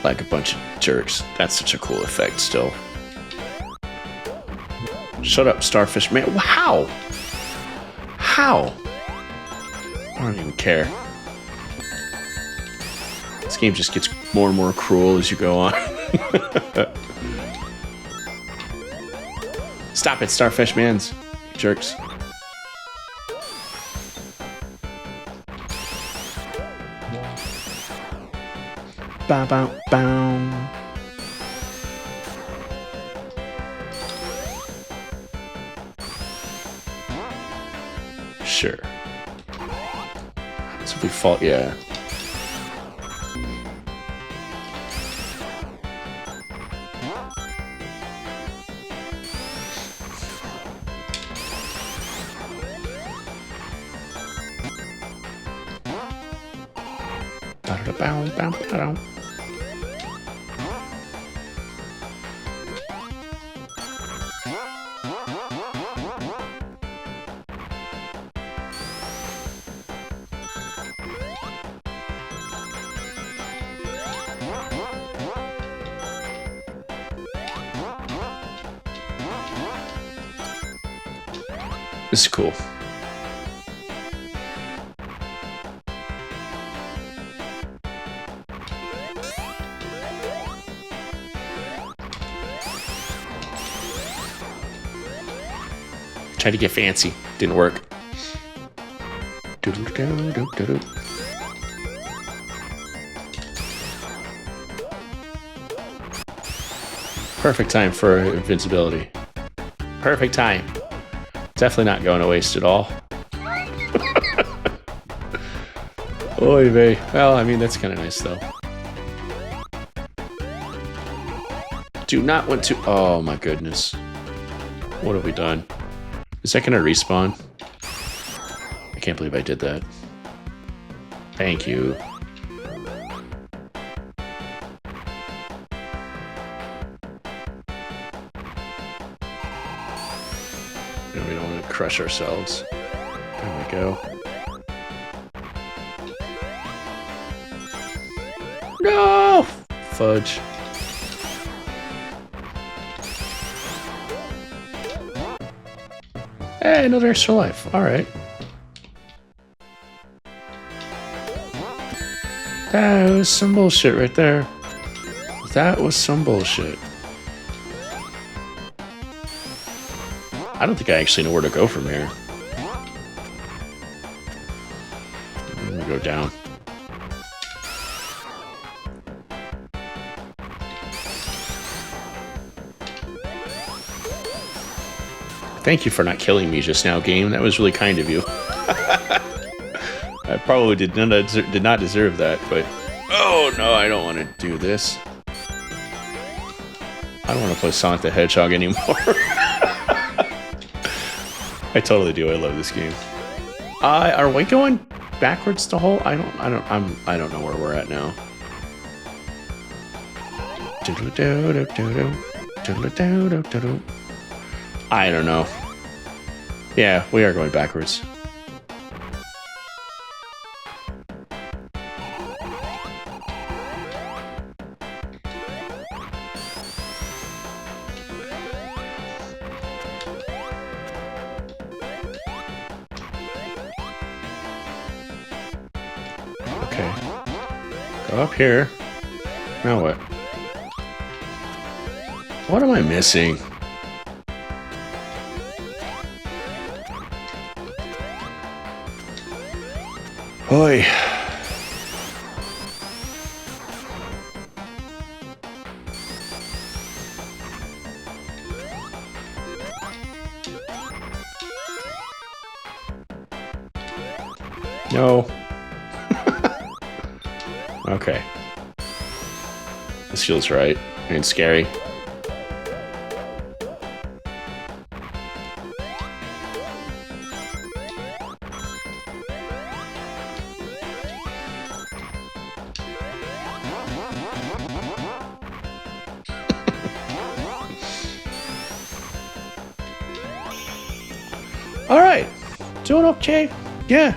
like a bunch of jerks. That's such a cool effect still. Shut up, starfish man. How? How? I don't even care. This game just gets more and more cruel as you go on. Stop it, starfish mans. You jerks. Bow, bow, bow. Sure. So if we fall, yeah. This is cool. Tried to get fancy. Didn't work. Perfect time for invincibility. Perfect time. Definitely not going to waste at all. Oy vey. Well, I mean, that's kind of nice, though. Do not want to... Oh, my goodness. What have we done? Is that going to respawn? I can't believe I did that. Thank you. And we don't want to crush ourselves. There we go. No! Fudge. Hey, another extra life. Alright. That was some bullshit right there. That was some bullshit. I don't think I actually know where to go from here. I'm gonna go down. Thank you for not killing me just now, game. That was really kind of you. I probably did not deserve that, but... Oh, no, I don't want to do this. I don't want to play Sonic the Hedgehog anymore. I totally do. I love this game. Are we going backwards the whole? I don't know where we're at now. I don't know. Yeah, we are going backwards. Okay. Go up here. Now what? What am I missing? Oi. No. Okay. This feels right. And scary. All right. Doing okay. Yeah.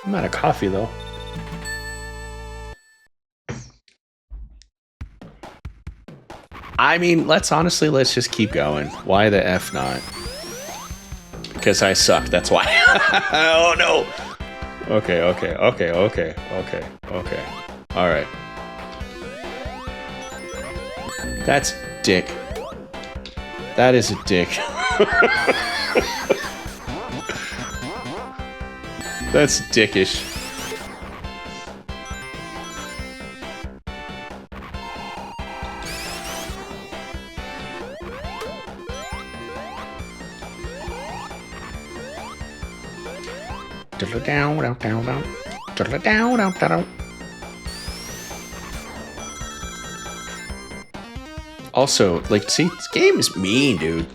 I'm out of coffee, though. I mean, let's just keep going. Why the F not? Because I suck, that's why. Oh, no. Okay. All right. That's dick. That is a dick. That's dickish. Also, like, see, this game is mean, dude.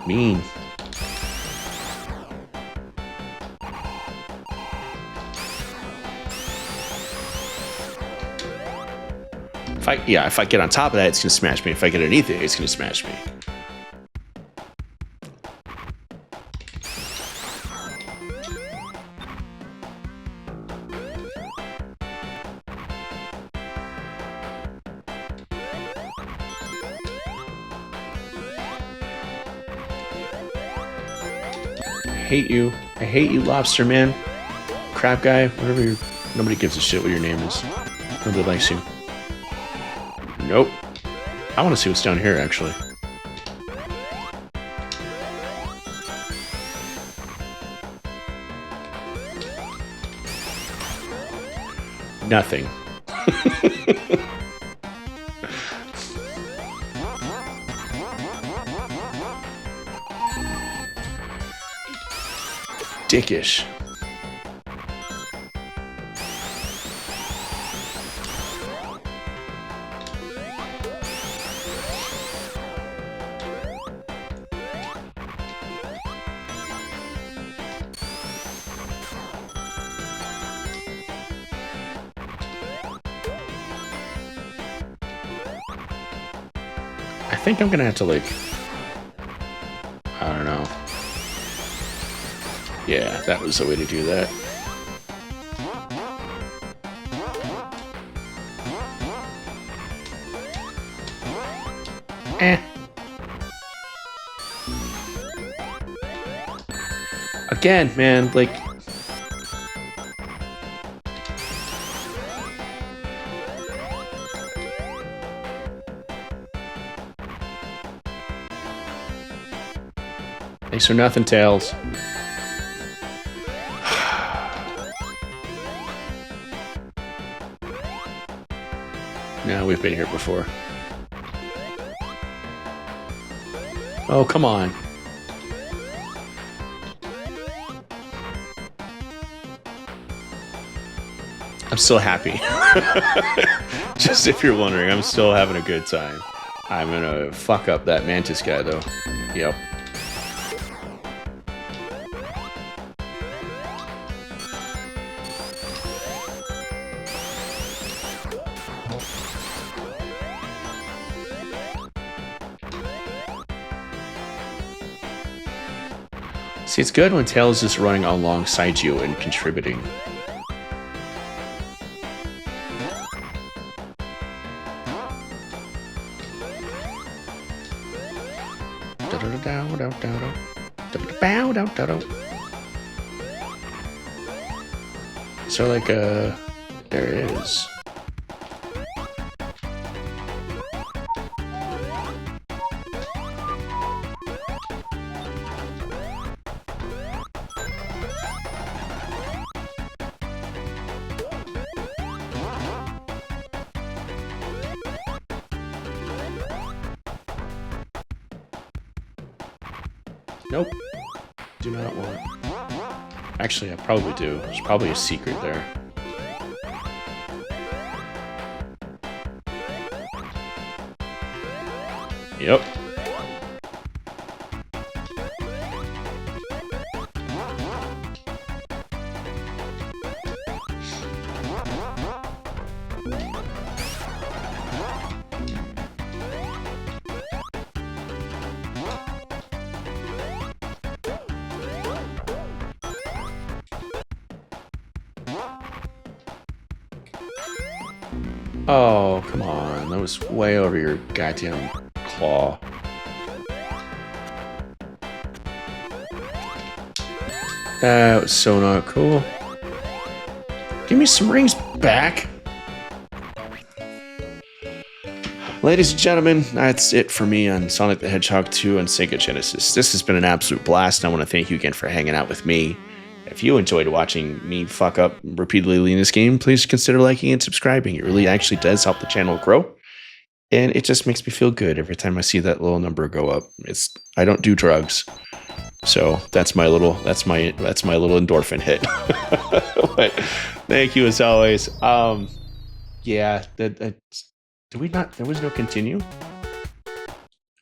Mean. If I get on top of that, it's gonna smash me. If I get underneath it, it's gonna smash me. I hate you, lobster man. Crab guy, whatever you. Nobody gives a shit what your name is. Nobody likes you. Nope. I want to see what's down here, actually. Nothing. Dickish. I think I'm gonna have to, like, I don't know. Yeah, that was the way to do that. Again, man, like... Thanks for nothing, Tails. No, we've been here before. Oh, come on. I'm still happy. Just if you're wondering, I'm still having a good time. I'm gonna fuck up that mantis guy, though. Yep. See, it's good when Tails is just running alongside you and contributing. So like there it is. Nope. Do not want. Actually, I probably do. There's probably a secret there. Yep. Oh, come on. That was way over your goddamn claw. That was so not cool. Give me some rings back. Ladies and gentlemen, that's it for me on Sonic the Hedgehog 2 on Sega Genesis. This has been an absolute blast. I want to thank you again for hanging out with me. If you enjoyed watching me fuck up repeatedly in this game, please consider liking and subscribing. It really actually does help the channel grow. And it just makes me feel good every time I see that little number go up. I don't do drugs. So that's my little endorphin hit. But thank you as always. Yeah, did we not? There was no continue.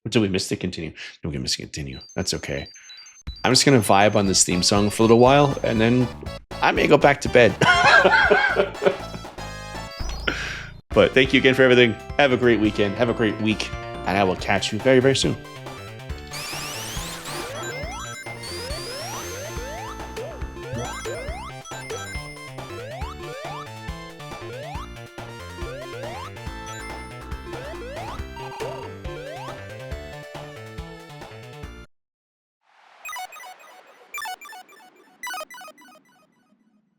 Or did we miss the continue? No, we missed the continue. That's okay. I'm just gonna vibe on this theme song for a little while, and then I may go back to bed. But thank you again for everything. Have a great weekend. Have a great week, and I will catch you very, very soon.